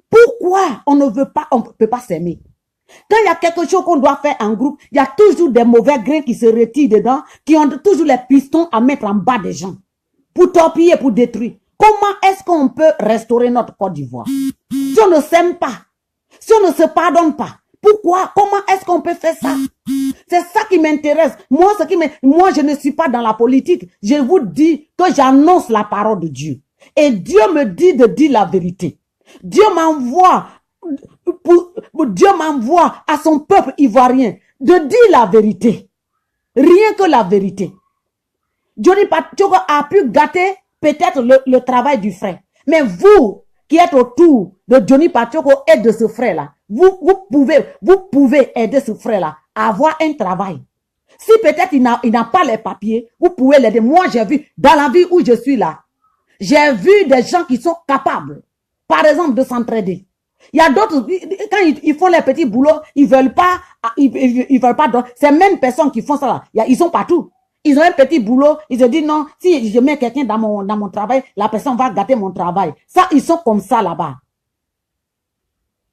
Pourquoi on ne peut pas s'aimer? Quand il y a quelque chose qu'on doit faire en groupe, il y a toujours des mauvais grains qui se retirent dedans, qui ont toujours les pistons à mettre en bas des gens, pour torpiller, pour détruire. Comment est-ce qu'on peut restaurer notre Côte d'Ivoire? Si on ne s'aime pas, si on ne se pardonne pas, pourquoi? Comment est-ce qu'on peut faire ça? C'est ça qui m'intéresse. Moi, je ne suis pas dans la politique. Je vous dis que j'annonce la parole de Dieu. Et Dieu me dit de dire la vérité. Dieu m'envoie à son peuple ivoirien de dire la vérité. Rien que la vérité. Johnny Patioko a pu gâter peut-être le travail du frère. Mais vous qui êtes autour de Johnny Patioko et de ce frère-là, vous pouvez aider ce frère-là à avoir un travail. Si peut-être il n'a pas les papiers, vous pouvez l'aider. Moi, j'ai vu, dans la vie où je suis là, j'ai vu des gens qui sont capables, par exemple, de s'entraider. Il y a d'autres, quand ils font les petits boulots, ils veulent pas, ces mêmes personnes qui font ça là, ils sont partout. Ils ont un petit boulot, ils se disent non, si je mets quelqu'un dans mon travail, la personne va gâter mon travail. Ça, ils sont comme ça là-bas.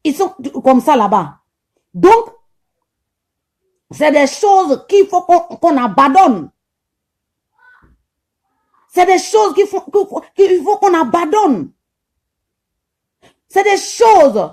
Ils sont comme ça là-bas. Donc, c'est des choses qu'il faut qu'on abandonne. C'est des choses qu'il faut qu'on abandonne. C'est des choses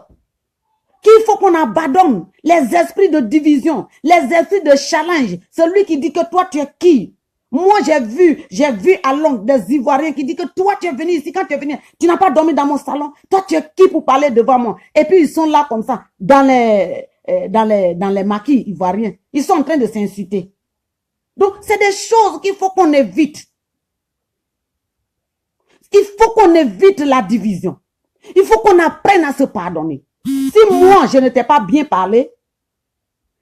qu'il faut qu'on abandonne. Les esprits de division, les esprits de challenge. Celui qui dit que toi tu es qui? Moi j'ai vu à Londres des Ivoiriens qui disent que toi tu es venu ici, quand tu es venu, tu n'as pas dormi dans mon salon. Toi tu es qui pour parler devant moi? Et puis ils sont là comme ça, dans les maquis ivoiriens. Ils sont en train de s'insulter. Donc c'est des choses qu'il faut qu'on évite. Il faut qu'on évite la division. Il faut qu'on apprenne à se pardonner. Si moi, je ne t'ai pas bien parlé,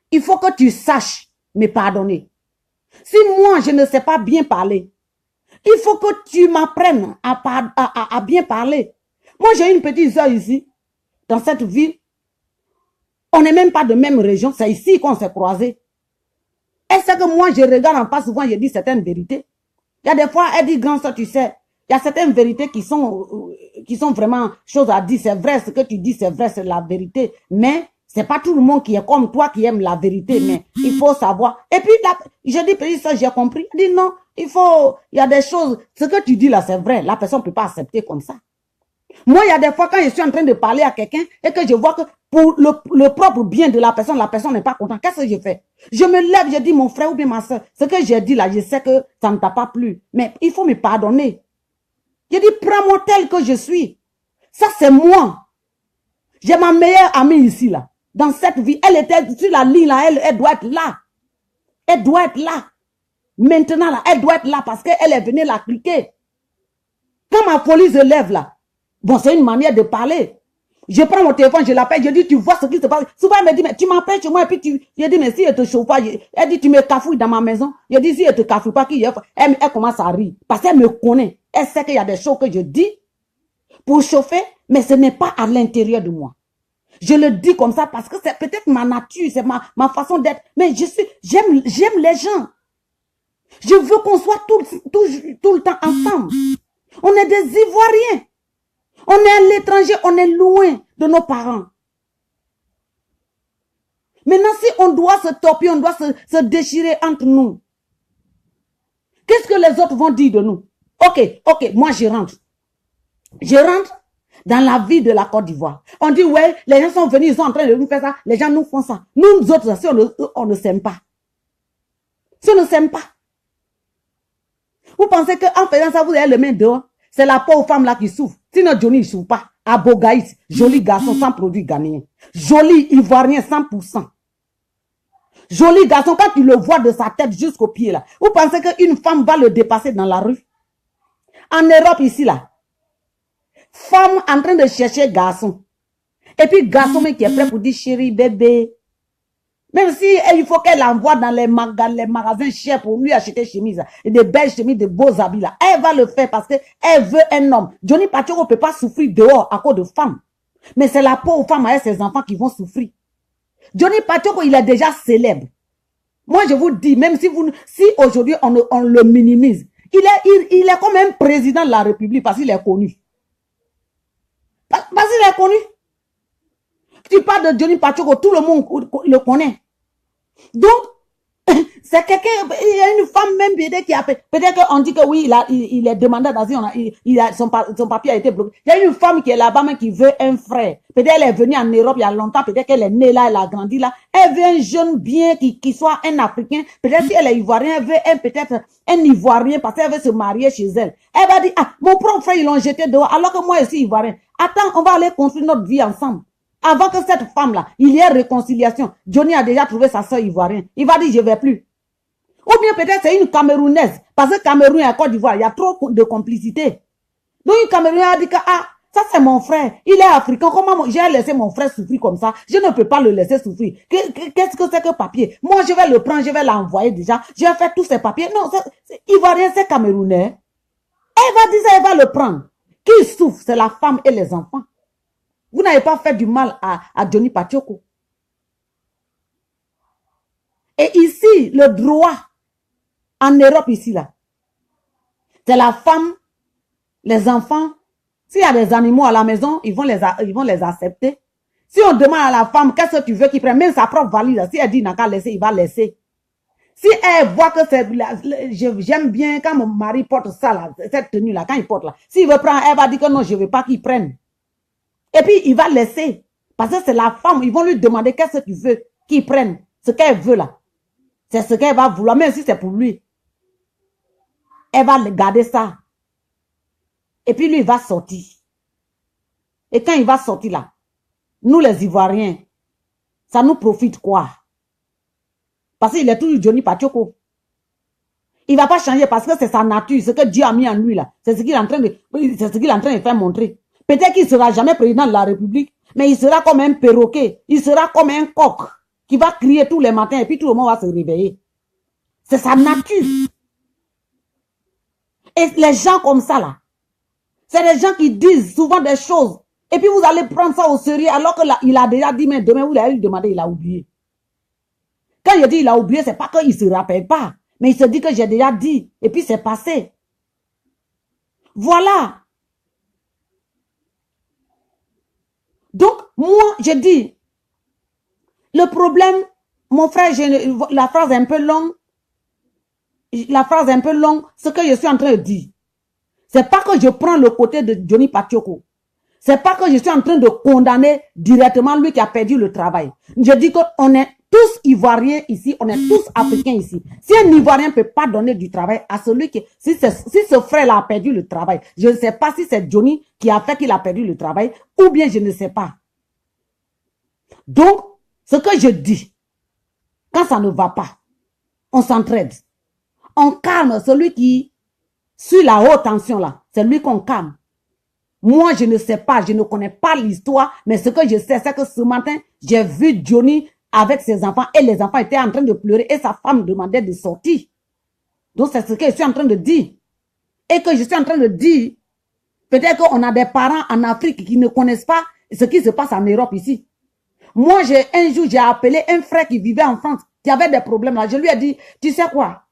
il faut que tu saches me pardonner. Si moi, je ne sais pas bien parler, il faut que tu m'apprennes à bien parler Moi, j'ai une petite soeur ici, dans cette ville. On n'est même pas de même région. C'est ici qu'on s'est croisés. Elle sait que moi, je regarde en face, souvent, je dis certaines vérités. Il y a des fois, elle dit, grand soeur, tu sais, il y a certaines vérités qui sont vraiment choses à dire. C'est vrai, ce que tu dis, c'est vrai, c'est la vérité. Mais c'est pas tout le monde qui est comme toi, qui aime la vérité. Mais il faut savoir. Et puis, là, je dis, petite soeur, j'ai compris. Elle dit, non, il y a des choses. Ce que tu dis là, c'est vrai. La personne ne peut pas accepter comme ça. Moi, il y a des fois, quand je suis en train de parler à quelqu'un et que je vois que pour le propre bien de la personne n'est pas contente. Qu'est-ce que je fais? Je me lève, je dis, mon frère ou bien ma soeur, ce que j'ai dit là, je sais que ça ne t'a pas plu. Mais il faut me pardonner. Je dis, prends-moi tel que je suis. Ça, c'est moi. J'ai ma meilleure amie ici, là. Dans cette vie, elle était sur la ligne, là, elle doit être là. Elle doit être là. Maintenant, là, elle doit être là parce qu'elle est venue la cliquer. Quand ma folie se lève, là, bon, c'est une manière de parler. Je prends mon téléphone, je l'appelle, je dis, tu vois ce qui se passe. Souvent, elle me dit, mais tu m'appelles chez moi, et puis je dis, mais si elle te chauffe pas, elle dit, tu me cafouilles dans ma maison. Je dis, si elle te cafouille pas, elle commence à rire. Parce qu'elle me connaît. Elle sait qu'il y a des choses que je dis pour chauffer, mais ce n'est pas à l'intérieur de moi. Je le dis comme ça parce que c'est peut-être ma nature, c'est ma façon d'être. Mais j'aime les gens. Je veux qu'on soit tout le temps ensemble. On est des Ivoiriens. On est à l'étranger, on est loin de nos parents. Maintenant, si on doit se torpiller, on doit se déchirer entre nous, qu'est-ce que les autres vont dire de nous? Ok, moi je rentre. Je rentre dans la vie de la Côte d'Ivoire. On dit, ouais, les gens sont venus, ils sont en train de nous faire ça, les gens nous font ça. Nous autres, si on ne s'aime pas. Si on ne s'aime pas. Vous pensez qu'en faisant ça, vous avez le main dehors? C'est la pauvre femme là qui souffre. Sinon, Johnny ne souffre pas. Abogaïs, joli garçon sans produit ghanéen. Joli Ivoirien 100%. Joli garçon, quand tu le vois de sa tête jusqu'au pied là, vous pensez qu'une femme va le dépasser dans la rue? En Europe ici là, femme en train de chercher garçon. Et puis garçon mais qui est prêt pour dire chérie, bébé. Même si il faut qu'elle envoie dans les magasins chers pour lui acheter chemise, des belles chemises, de beaux habits là. Elle va le faire parce qu'elle veut un homme. Johnny Pachoko ne peut pas souffrir dehors à cause de femmes. Mais c'est la pauvre femme avec ses enfants qui vont souffrir. Johnny Pachoko, il est déjà célèbre. Moi, je vous dis, même si aujourd'hui on le minimise, il est comme un président de la République parce qu'il est connu. Parce qu'il est connu. Tu parles de Johnny Pachoko, tout le monde le connaît. Donc, c'est quelqu'un, il y a une femme même qui a fait, peut-être qu'on dit que oui, il est demandeur d'asile, son papier a été bloqué. Il y a une femme qui est là-bas, mais qui veut un frère. Peut-être elle est venue en Europe il y a longtemps, peut-être qu'elle est née là, elle a grandi là. Elle veut un jeune bien qui soit un Africain. Peut-être si elle est Ivoirienne, elle veut peut-être un Ivoirien parce qu'elle veut se marier chez elle. Elle va dire, ah, mon propre frère, ils l'ont jeté dehors, alors que moi, je suis Ivoirien. Attends, on va aller construire notre vie ensemble. Avant que cette femme-là, il y ait réconciliation, Johnny a déjà trouvé sa soeur ivoirienne. Il va dire, je ne vais plus. Ou bien peut-être c'est une Camerounaise. Parce que Cameroun et Côte d'Ivoire, il y a trop de complicité. Donc une Camerounaise a dit que, ah, ça c'est mon frère. Il est africain. Comment j'ai laissé mon frère souffrir comme ça? Je ne peux pas le laisser souffrir. Qu'est-ce que c'est que papier? Moi, je vais le prendre, je vais l'envoyer déjà. Je vais faire tous ces papiers. Non, Ivoirien, c'est Camerounais. Elle va dire ça, elle va le prendre. Qui souffre? C'est la femme et les enfants. Vous n'avez pas fait du mal à Johnny Pachoko. Et ici, le droit, en Europe ici, là, c'est la femme, les enfants. S'il y a des animaux à la maison, ils vont les accepter. Si on demande à la femme, qu'est-ce que tu veux qu'il prenne, même sa propre valise, si elle dit n'a qu'à laisser, il va laisser. Si elle voit que c'est, j'aime bien quand mon mari porte ça, là, cette tenue-là, quand il porte là, s'il veut prendre, elle va dire que non, je ne veux pas qu'il prenne. Et puis, il va laisser. Parce que c'est la femme. Ils vont lui demander qu'est-ce que tu veux qu'il prenne. Ce qu'elle veut là. C'est ce qu'elle va vouloir. Même si c'est pour lui. Elle va garder ça. Et puis lui, il va sortir. Et quand il va sortir là, nous les Ivoiriens, ça nous profite quoi? Parce qu'il est toujours Johnny Pachoko. Il ne va pas changer parce que c'est sa nature. Ce que Dieu a mis en lui là. C'est ce qu'il est en train de faire montrer. Peut-être qu'il ne sera jamais président de la République, mais il sera comme un perroquet, il sera comme un coq qui va crier tous les matins et puis tout le monde va se réveiller. C'est sa nature. Et les gens comme ça là, C'est des gens qui disent souvent des choses. Et puis vous allez prendre ça au sérieux alors qu'il a déjà dit, mais demain vous allez lui demander, il a oublié. Quand il dit il a oublié, c'est pas qu'il ne se rappelle pas. Mais il se dit que j'ai déjà dit. Et puis c'est passé. Voilà. Donc, moi, je dis, le problème, mon frère, la phrase est un peu longue. La phrase est un peu longue. Ce que je suis en train de dire, c'est pas que je prends le côté de Johnny Patioko. C'est pas que je suis en train de condamner directement lui qui a perdu le travail. Je dis qu'on est tous Ivoiriens ici, on est tous Africains ici. Si un Ivoirien ne peut pas donner du travail à celui qui... Si ce frère-là a perdu le travail, je ne sais pas si c'est Johnny qui a fait qu'il a perdu le travail ou bien je ne sais pas. Donc, ce que je dis, quand ça ne va pas, on s'entraide. On calme celui qui, sur la haute tension là, c'est lui qu'on calme. Moi, je ne sais pas, je ne connais pas l'histoire, mais ce que je sais, c'est que ce matin, j'ai vu Johnny avec ses enfants et les enfants étaient en train de pleurer et sa femme demandait de sortir. Donc, c'est ce que je suis en train de dire. Et que je suis en train de dire, peut-être qu'on a des parents en Afrique qui ne connaissent pas ce qui se passe en Europe ici. Moi, un jour, j'ai appelé un frère qui vivait en France, qui avait des problèmes là. Je lui ai dit, tu sais quoi?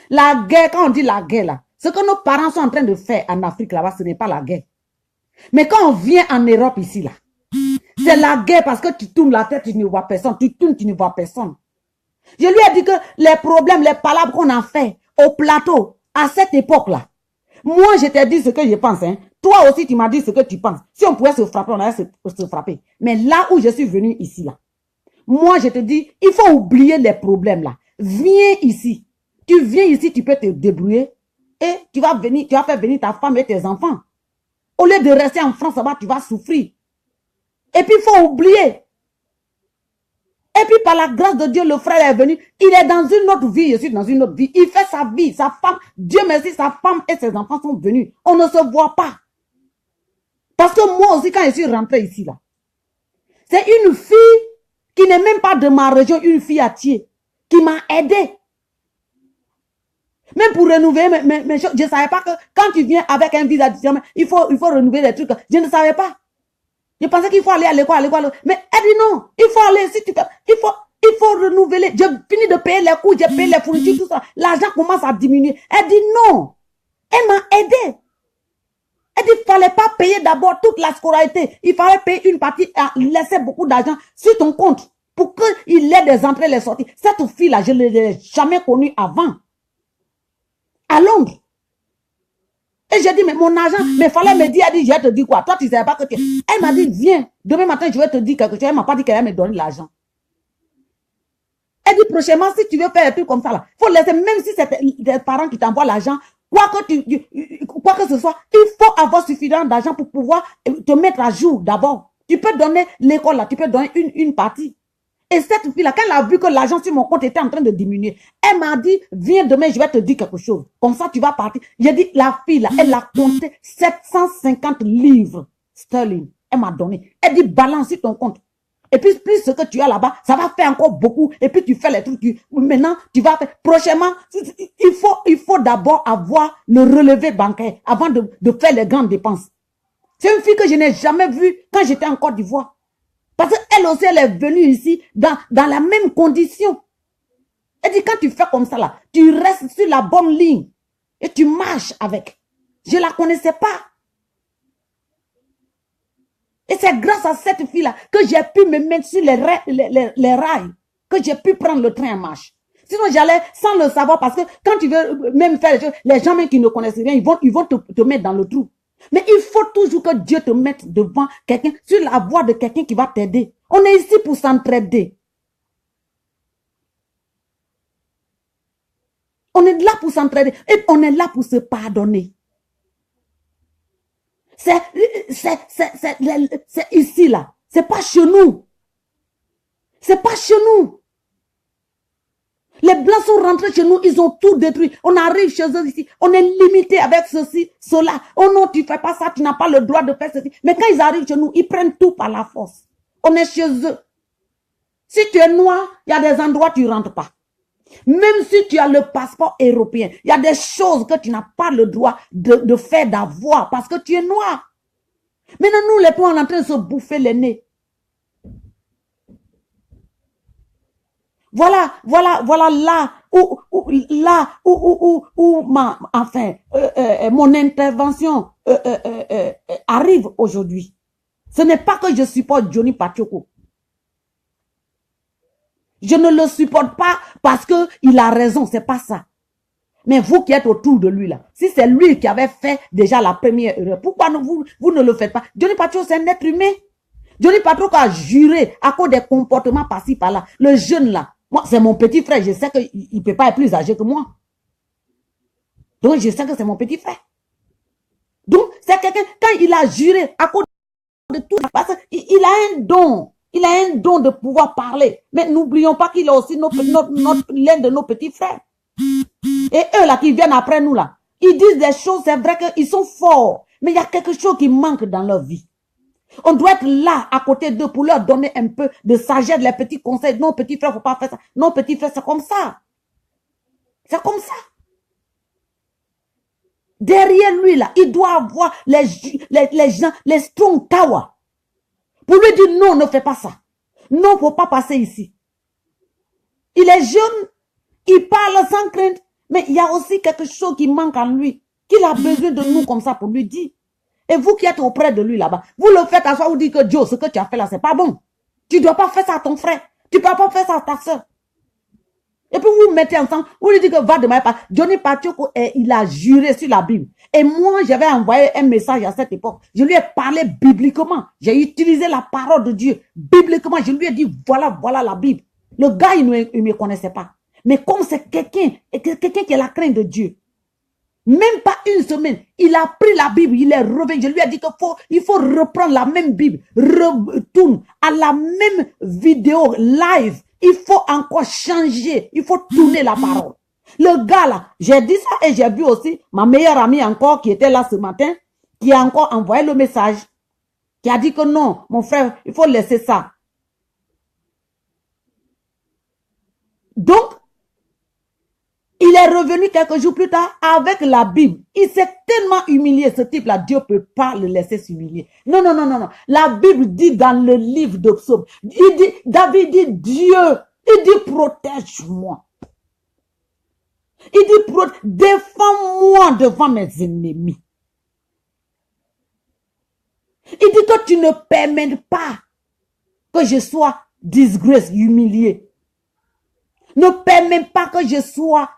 La guerre, quand on dit la guerre là, ce que nos parents sont en train de faire en Afrique là-bas, ce n'est pas la guerre. Mais quand on vient en Europe ici là, c'est la guerre parce que tu tournes la tête, tu ne vois personne. Tu tournes, tu ne vois personne. Je lui ai dit que les problèmes, les palabres qu'on a fait au plateau, à cette époque-là, moi je t'ai dit ce que je pense. Hein. Toi aussi tu m'as dit ce que tu penses. Si on pouvait se frapper, on allait se frapper. Mais là où je suis venu ici là, moi je te dis, il faut oublier les problèmes là. Viens ici. Tu viens ici, tu peux te débrouiller. Et tu vas faire venir ta femme et tes enfants. Au lieu de rester en France, là-bas, tu vas souffrir. Et puis, il faut oublier. Et puis, par la grâce de Dieu, le frère est venu. Il est dans une autre vie, je suis dans une autre vie. Il fait sa vie, sa femme. Dieu merci, sa femme et ses enfants sont venus. On ne se voit pas. Parce que moi aussi, quand je suis rentrée ici, là, c'est une fille qui n'est même pas de ma région, une fille à Thiers, qui m'a aidé. Même pour renouveler mes choses, je ne savais pas que quand tu viens avec un visa, il faut renouveler les trucs. Je ne savais pas. Je pensais qu'il faut aller à l'école, Mais elle dit non, il faut aller, si tu peux, il faut renouveler. J'ai fini de payer les coûts, j'ai payé les fournitures, tout ça. L'argent commence à diminuer. Elle dit non. Elle m'a aidé. Elle dit qu'il ne fallait pas payer d'abord toute la scolarité. Il fallait payer une partie, laisser beaucoup d'argent sur ton compte pour qu'il ait des entrées et les sorties. Cette fille-là, je ne l'ai jamais connue avant. À Londres. Et j'ai dit, mais mon argent, mais il fallait me dire, elle dit, je vais te dire quoi? Toi, tu ne savais pas que tu... Elle m'a dit, viens, demain matin, je vais te dire quelque chose. Elle ne m'a pas dit qu'elle allait me donner l'argent. Elle dit, prochainement, si tu veux faire un truc comme ça, là, il faut laisser, même si c'est tes parents qui t'envoient l'argent, quoi que ce soit, il faut avoir suffisamment d'argent pour pouvoir te mettre à jour d'abord. Tu peux donner l'école, là, tu peux donner une partie. Et cette fille-là, quand elle a vu que l'argent sur mon compte était en train de diminuer, elle m'a dit, viens demain, je vais te dire quelque chose. Comme ça, tu vas partir. J'ai dit, la fille-là, elle a compté 750 livres sterling. Elle m'a donné. Elle dit, balance sur ton compte. Et puis, plus ce que tu as là-bas, ça va faire encore beaucoup. Et puis, tu fais les trucs. Maintenant, tu vas faire. Prochainement, il faut d'abord avoir le relevé bancaire avant de faire les grandes dépenses. C'est une fille que je n'ai jamais vue quand j'étais en Côte d'Ivoire. Parce qu'elle aussi, elle est venue ici dans la même condition. Elle dit, quand tu fais comme ça là, tu restes sur la bonne ligne et tu marches avec. Je ne la connaissais pas. Et c'est grâce à cette fille-là que j'ai pu me mettre sur les rails, que j'ai pu prendre le train en marche. Sinon, j'allais sans le savoir parce que quand tu veux même faire les choses, les gens même qui ne connaissent rien, ils vont te mettre dans le trou. Mais il faut toujours que Dieu te mette devant quelqu'un, sur la voie de quelqu'un qui va t'aider. On est ici pour s'entraider. On est là pour s'entraider et on est là pour se pardonner. C'est ici là. C'est pas chez nous. C'est pas chez nous. Les Blancs sont rentrés chez nous, ils ont tout détruit. On arrive chez eux ici, on est limité avec ceci, cela. Oh non, tu fais pas ça, tu n'as pas le droit de faire ceci. Mais quand ils arrivent chez nous, ils prennent tout par la force. On est chez eux. Si tu es noir, il y a des endroits où tu ne rentres pas. Même si tu as le passeport européen, il y a des choses que tu n'as pas le droit de faire, d'avoir, parce que tu es noir. Maintenant, nous, les Noirs, on est en train de se bouffer les nez. Voilà là où mon intervention arrive aujourd'hui. Ce n'est pas que je supporte Johnny Pacheco. Je ne le supporte pas parce qu'il a raison, c'est pas ça. Mais vous qui êtes autour de lui là, si c'est lui qui avait fait déjà la première erreur, pourquoi vous ne le faites pas? Johnny Pacheco, c'est un être humain. Johnny Pacheco a juré à cause des comportements par-ci par-là. Le jeune là, moi c'est mon petit frère, je sais qu'il ne peut pas être plus âgé que moi. Donc je sais que c'est mon petit frère. Donc c'est quelqu'un, quand il a juré à cause de tout, parce qu'il a un don. Il a un don de pouvoir parler. Mais n'oublions pas qu'il a aussi l'un de nos petits frères. Et eux là qui viennent après nous là, ils disent des choses, c'est vrai qu'ils sont forts. Mais il y a quelque chose qui manque dans leur vie. On doit être là à côté d'eux pour leur donner un peu de sagesse, les petits conseils. Non, petit frère, il ne faut pas faire ça. Non, petit frère, c'est comme ça. C'est comme ça. Derrière lui là, il doit avoir les gens, les strong tower. Pour lui dire non, ne fais pas ça. Non, il ne faut pas passer ici. Il est jeune, il parle sans crainte, mais il y a aussi quelque chose qui manque en lui, qu'il a besoin de nous comme ça pour lui dire. Et vous qui êtes auprès de lui là-bas, vous le faites à soi, vous dites que Dieu, ce que tu as fait là, c'est pas bon. Tu ne dois pas faire ça à ton frère. Tu ne peux pas faire ça à ta soeur. Et puis vous mettez ensemble, vous lui dites que va demander pas. Johnny Pacheco, il a juré sur la Bible. Et moi, j'avais envoyé un message à cette époque. Je lui ai parlé bibliquement. J'ai utilisé la parole de Dieu bibliquement. Je lui ai dit, voilà la Bible. Le gars, il ne me connaissait pas. Mais comme c'est quelqu'un qui a la crainte de Dieu, même pas une semaine, il a pris la Bible, il est revenu. Je lui ai dit qu'il faut reprendre la même Bible, retourne à la même vidéo live. Il faut encore changer, il faut tourner la parole. Le gars là, j'ai dit ça et j'ai vu aussi ma meilleure amie encore qui était là ce matin, qui a encore envoyé le message, qui a dit que non, mon frère, il faut laisser ça. Donc, il est revenu quelques jours plus tard avec la Bible. Il s'est tellement humilié, ce type-là. Dieu ne peut pas le laisser s'humilier. Non. La Bible dit dans le livre de Psaume, David dit, Dieu, il dit, protège-moi. Il dit, défends-moi devant mes ennemis. Il dit que tu ne permets pas que je sois disgrace, humilié. Ne permets pas que je sois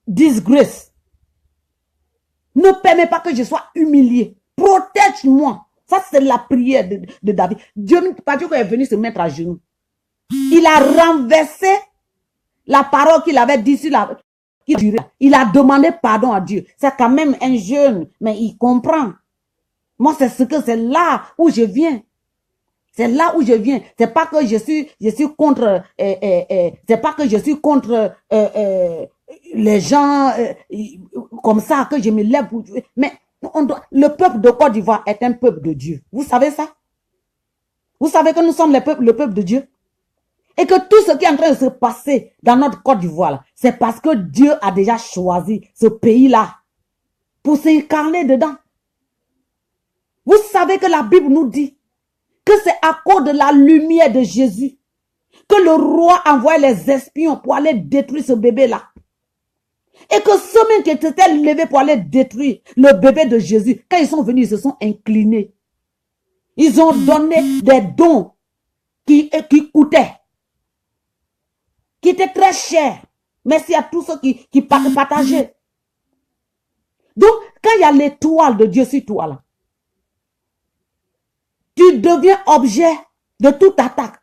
disgrace. Ne permets pas que je sois humilié. Protège-moi. Ça, c'est la prière de David. Dieu, Pacheco est venu se mettre à genoux. Il a renversé la parole qu'il avait dit sur la... Il a demandé pardon à Dieu. C'est quand même un jeune, mais il comprend. Moi, c'est là où je viens. C'est là où je viens. C'est pas que je suis contre, c'est pas que je suis contre les gens comme ça, que je me lève pour... Mais le peuple de Côte d'Ivoire est un peuple de Dieu. Vous savez ça? Vous savez que nous sommes le peuple de Dieu? Et que tout ce qui est en train de se passer dans notre Côte d'Ivoire, c'est parce que Dieu a déjà choisi ce pays-là pour s'incarner dedans. Vous savez que la Bible nous dit que c'est à cause de la lumière de Jésus que le roi envoie les espions pour aller détruire ce bébé-là. Et que ceux-mêmes qui étaient levés pour aller détruire le bébé de Jésus, quand ils sont venus, ils se sont inclinés. Ils ont donné des dons qui coûtaient, qui étaient très chers. Merci à tous ceux qui partageaient. Donc, quand il y a l'étoile de Dieu sur toi, là, tu deviens objet de toute attaque,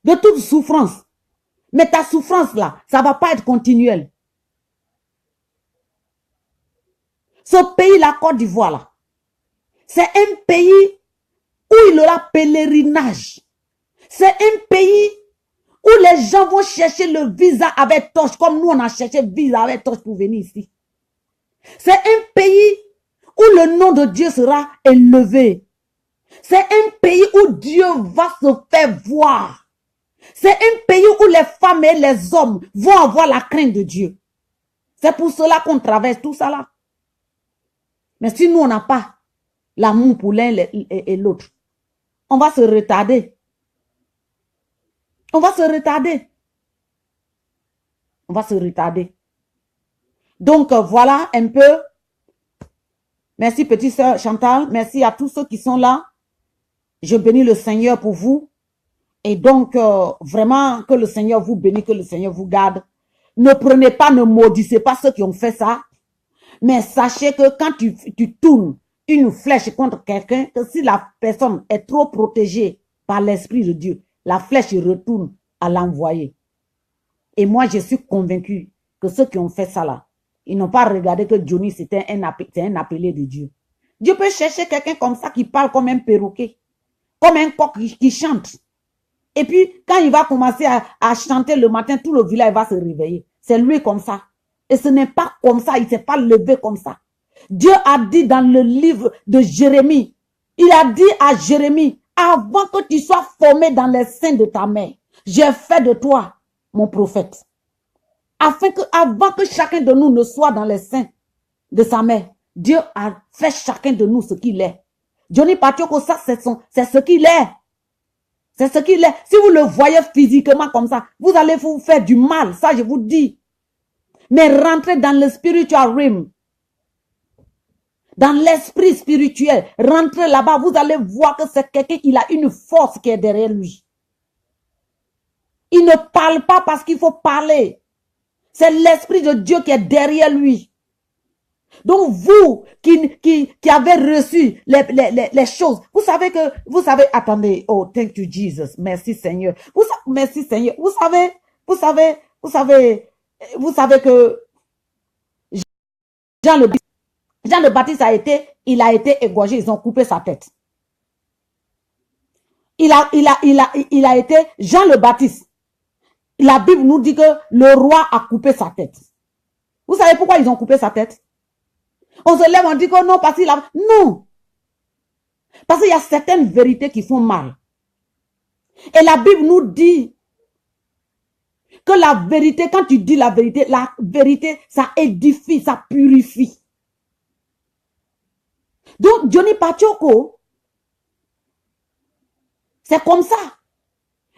de toute souffrance. Mais ta souffrance là, ça ne va pas être continuelle. Ce pays, la Côte d'Ivoire là, c'est un pays où il y aura pèlerinage. C'est un pays où les gens vont chercher le visa avec torche, comme nous on a cherché le visa avec torche pour venir ici. C'est un pays où le nom de Dieu sera élevé. C'est un pays où Dieu va se faire voir. C'est un pays où les femmes et les hommes vont avoir la crainte de Dieu. C'est pour cela qu'on traverse tout ça là. Mais si nous, on n'a pas l'amour pour l'un et l'autre, on va se retarder. On va se retarder. On va se retarder. Donc, voilà un peu. Merci, petite sœur Chantal. Merci à tous ceux qui sont là. Je bénis le Seigneur pour vous. Et donc, vraiment, que le Seigneur vous bénisse, que le Seigneur vous garde. Ne prenez pas, ne maudissez pas ceux qui ont fait ça. Mais sachez que quand tu tournes une flèche contre quelqu'un, que si la personne est trop protégée par l'Esprit de Dieu, la flèche retourne à l'envoyer. Et moi, je suis convaincu que ceux qui ont fait ça là, ils n'ont pas regardé que Johnny, c'était un appelé de Dieu. Dieu peut chercher quelqu'un comme ça qui parle comme un perroquet, comme un coq qui chante. Et puis, quand il va commencer à chanter le matin, tout le village va se réveiller. C'est lui comme ça. Et ce n'est pas comme ça, il ne s'est pas levé comme ça. Dieu a dit dans le livre de Jérémie, il a dit à Jérémie, avant que tu sois formé dans les seins de ta mère, j'ai fait de toi mon prophète. Avant que chacun de nous ne soit dans les seins de sa mère, Dieu a fait chacun de nous ce qu'il est. Johnny Patioko, ça c'est ce qu'il est. C'est ce qu'il est. Si vous le voyez physiquement comme ça, vous allez vous faire du mal, ça je vous dis. Mais rentrez dans le spiritual realm, dans l'esprit spirituel, rentrez là-bas, vous allez voir que c'est quelqu'un, il a une force qui est derrière lui. Il ne parle pas parce qu'il faut parler. C'est l'Esprit de Dieu qui est derrière lui. Donc vous qui avez reçu les choses, vous savez, attendez, oh thank you Jesus, merci Seigneur. Merci Seigneur. Vous savez que Jean le Baptiste il a été égorgé, ils ont coupé sa tête. Il a été Jean le Baptiste. La Bible nous dit que le roi a coupé sa tête. Vous savez pourquoi ils ont coupé sa tête? On se lève, on dit que non, parce qu'il a... Non. Parce qu'il y a certaines vérités qui font mal. Et la Bible nous dit que la vérité, quand tu dis la vérité, ça édifie, ça purifie. Donc, Johnny Patioko, c'est comme ça.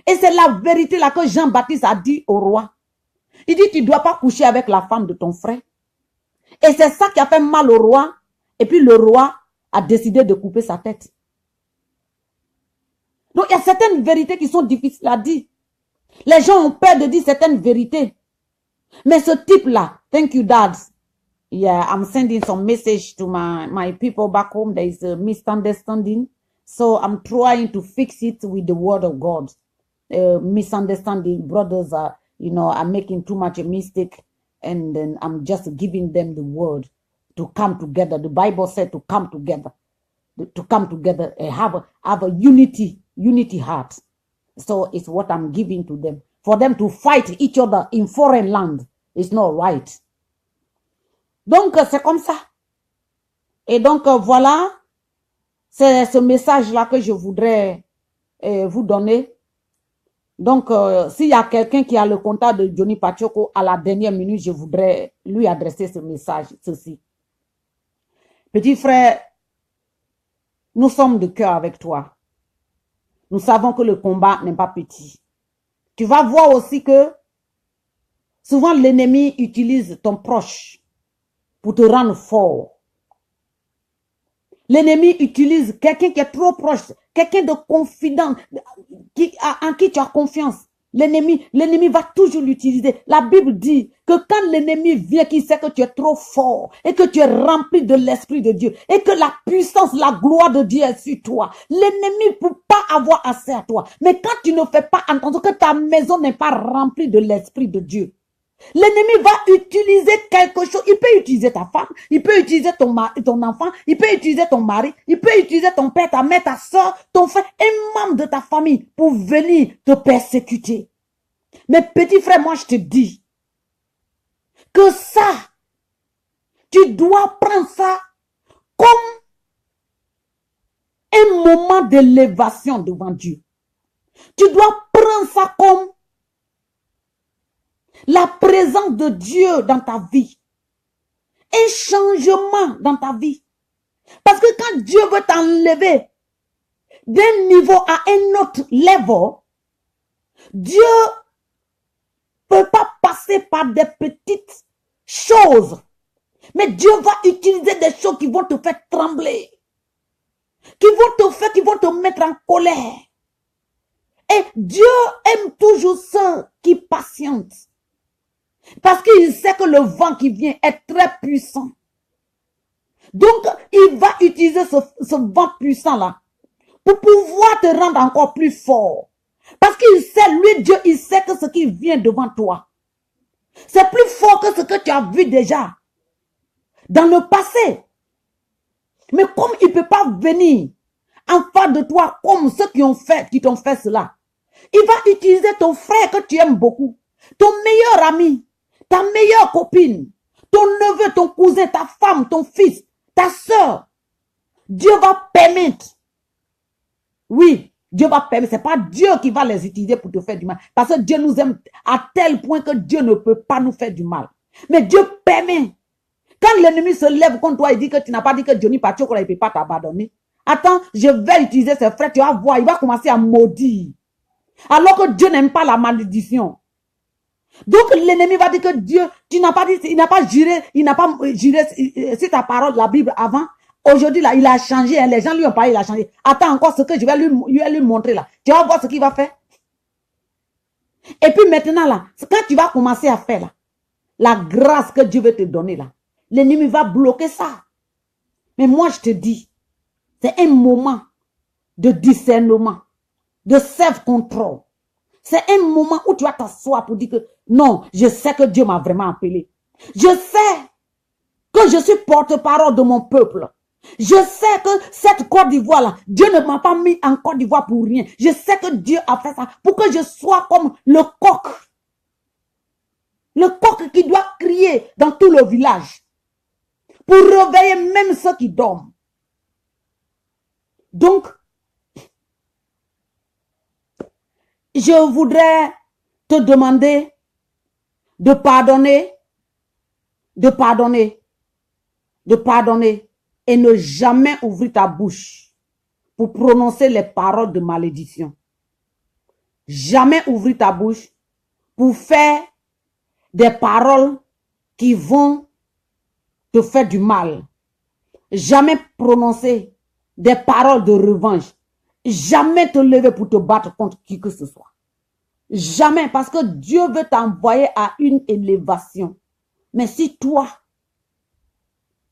Et c'est la vérité là que Jean-Baptiste a dit au roi. Il dit, tu ne dois pas coucher avec la femme de ton frère. Et c'est ça qui a fait mal au roi. Et puis le roi a décidé de couper sa tête. Donc il y a certaines vérités qui sont difficiles à dire. Les gens ont peur de dire certaines vérités. Mais ce type-là, thank you dad. Yeah, I'm sending some message to my people back home. There is a misunderstanding. So I'm trying to fix it with the word of God. Misunderstanding, brothers are, are making too much a mistake. And then I'm just giving them the word to come together. The Bible said to come together. To come together and have a unity heart. So it's what I'm giving to them. For them to fight each other in foreign land, it's not right. Donc, c'est comme ça. Et donc, voilà. C'est ce message-là que je voudrais vous donner. Donc, s'il y a quelqu'un qui a le contact de Johnny Patioko, à la dernière minute, je voudrais lui adresser ce message, ceci. Petit frère, nous sommes de cœur avec toi. Nous savons que le combat n'est pas petit. Tu vas voir aussi que souvent l'ennemi utilise ton proche pour te rendre fort. L'ennemi utilise quelqu'un qui est trop proche, quelqu'un de confident, en qui tu as confiance. L'ennemi va toujours l'utiliser. La Bible dit que quand l'ennemi vient, qu'il sait que tu es trop fort et que tu es rempli de l'Esprit de Dieu et que la puissance, la gloire de Dieu est sur toi, l'ennemi ne peut pas avoir accès à toi. Mais quand tu ne fais pas entendre que ta maison n'est pas remplie de l'Esprit de Dieu, l'ennemi va utiliser quelque chose. Il peut utiliser ta femme, il peut utiliser ton enfant, il peut utiliser ton mari, il peut utiliser ton père, ta mère, ta soeur, ton frère, un membre de ta famille pour venir te persécuter. Mais petit frère, moi je te dis que ça, tu dois prendre ça comme un moment d'élévation devant Dieu. Tu dois Prends ça comme la présence de Dieu dans ta vie. Un changement dans ta vie. Parce que quand Dieu veut t'enlever d'un niveau à un autre level, Dieu peut pas passer par des petites choses. Mais Dieu va utiliser des choses qui vont te faire trembler. Qui vont te mettre en colère. Et Dieu aime toujours ceux qui patientent. Parce qu'il sait que le vent qui vient est très puissant. Donc, il va utiliser ce vent puissant-là pour pouvoir te rendre encore plus fort. Parce qu'il sait, lui, Dieu, il sait que ce qui vient devant toi, c'est plus fort que ce que tu as vu déjà dans le passé. Mais comme il ne peut pas venir en face de toi comme ceux qui t'ont fait cela, il va utiliser ton frère que tu aimes beaucoup, ton meilleur ami, ta meilleure copine, ton neveu, ton cousin, ta femme, ton fils, ta soeur. Dieu va permettre. Oui, Dieu va permettre. Ce n'est pas Dieu qui va les utiliser pour te faire du mal. Parce que Dieu nous aime à tel point que Dieu ne peut pas nous faire du mal. Mais Dieu permet. Quand l'ennemi se lève contre toi et dit que tu n'as pas dit que Johnny Patiokola ne peut pas t'abandonner. Attends, je vais utiliser ses frères, tu vas voir, il va commencer à maudire. Alors que Dieu n'aime pas la malédiction. Donc l'ennemi va dire que Dieu, tu n'as pas dit, il n'a pas juré sur ta parole, la Bible avant. Aujourd'hui là, il a changé, hein, les gens lui ont parlé, il a changé. Attends encore ce que je vais lui montrer là. Tu vas voir ce qu'il va faire. Et puis maintenant là, quand tu vas commencer à faire là, la grâce que Dieu veut te donner là, l'ennemi va bloquer ça. Mais moi je te dis, c'est un moment de discernement, de self-control. C'est un moment où tu vas t'asseoir pour dire que non, je sais que Dieu m'a vraiment appelé. Je sais que je suis porte-parole de mon peuple. Je sais que cette Côte d'Ivoire-là, Dieu ne m'a pas mis en Côte d'Ivoire pour rien. Je sais que Dieu a fait ça pour que je sois comme le coq. Le coq qui doit crier dans tout le village. Pour réveiller même ceux qui dorment. Donc, je voudrais te demander de pardonner et ne jamais ouvrir ta bouche pour prononcer les paroles de malédiction. Jamais ouvrir ta bouche pour faire des paroles qui vont te faire du mal. Jamais prononcer des paroles de revanche. Jamais te lever pour te battre contre qui que ce soit. Jamais, parce que Dieu veut t'envoyer à une élévation. Mais si toi,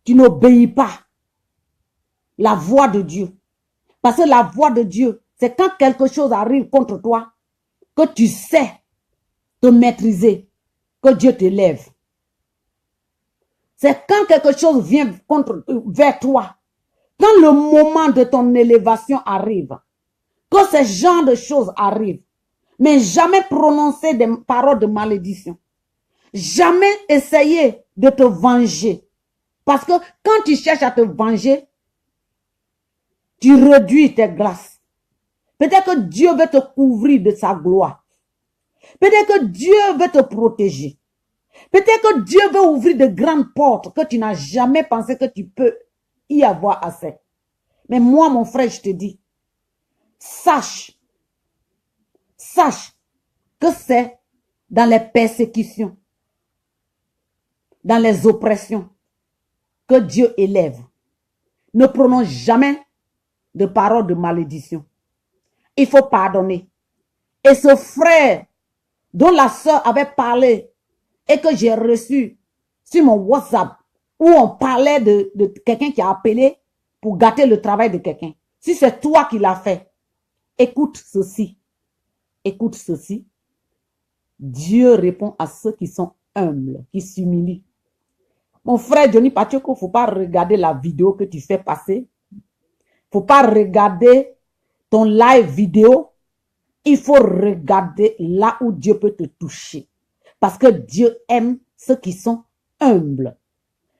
tu n'obéis pas la voix de Dieu, parce que la voix de Dieu, c'est quand quelque chose arrive contre toi, que tu sais te maîtriser, que Dieu t'élève. C'est quand quelque chose vient vers toi, quand le moment de ton élévation arrive, que ce genre de choses arrivent, mais jamais prononcer des paroles de malédiction. Jamais essayer de te venger. Parce que quand tu cherches à te venger, tu réduis tes grâces. Peut-être que Dieu veut te couvrir de sa gloire. Peut-être que Dieu veut te protéger. Peut-être que Dieu veut ouvrir de grandes portes que tu n'as jamais pensé que tu peux y avoir accès. Mais moi, mon frère, je te dis, sache que c'est dans les persécutions, dans les oppressions, que Dieu élève. Ne prononce jamais de paroles de malédiction. Il faut pardonner. Et ce frère dont la sœur avait parlé et que j'ai reçu sur mon WhatsApp, où on parlait de quelqu'un qui a appelé pour gâter le travail de quelqu'un. Si c'est toi qui l'as fait, écoute ceci. Écoute ceci. Dieu répond à ceux qui sont humbles, qui s'humilient. Mon frère Johnny Patiokola, il ne faut pas regarder la vidéo que tu fais passer. Il ne faut pas regarder ton live vidéo. Il faut regarder là où Dieu peut te toucher. Parce que Dieu aime ceux qui sont humbles.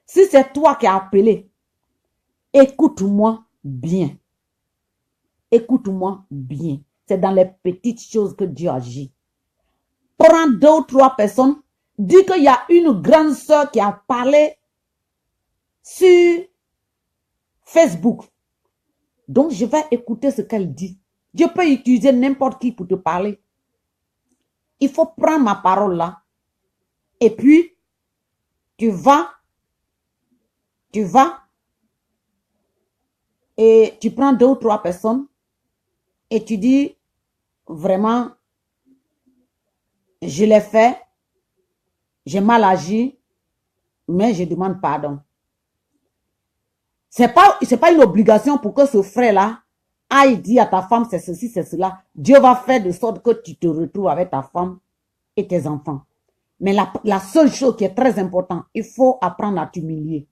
Si c'est toi qui as appelé, écoute-moi bien. Écoute-moi bien. c'est dans les petites choses que Dieu agit. Prends 2 ou 3 personnes, dis qu'il y a une grande sœur qui a parlé sur Facebook. Donc, je vais écouter ce qu'elle dit. Dieu peut utiliser n'importe qui pour te parler. Il faut prendre ma parole là. Et puis, tu vas, et tu prends 2 ou 3 personnes, et tu dis, vraiment, je l'ai fait, j'ai mal agi, mais je demande pardon. C'est pas une obligation pour que ce frère-là aille dire à ta femme, c'est ceci, c'est cela. Dieu va faire de sorte que tu te retrouves avec ta femme et tes enfants. Mais la seule chose qui est très importante, il faut apprendre à t'humilier.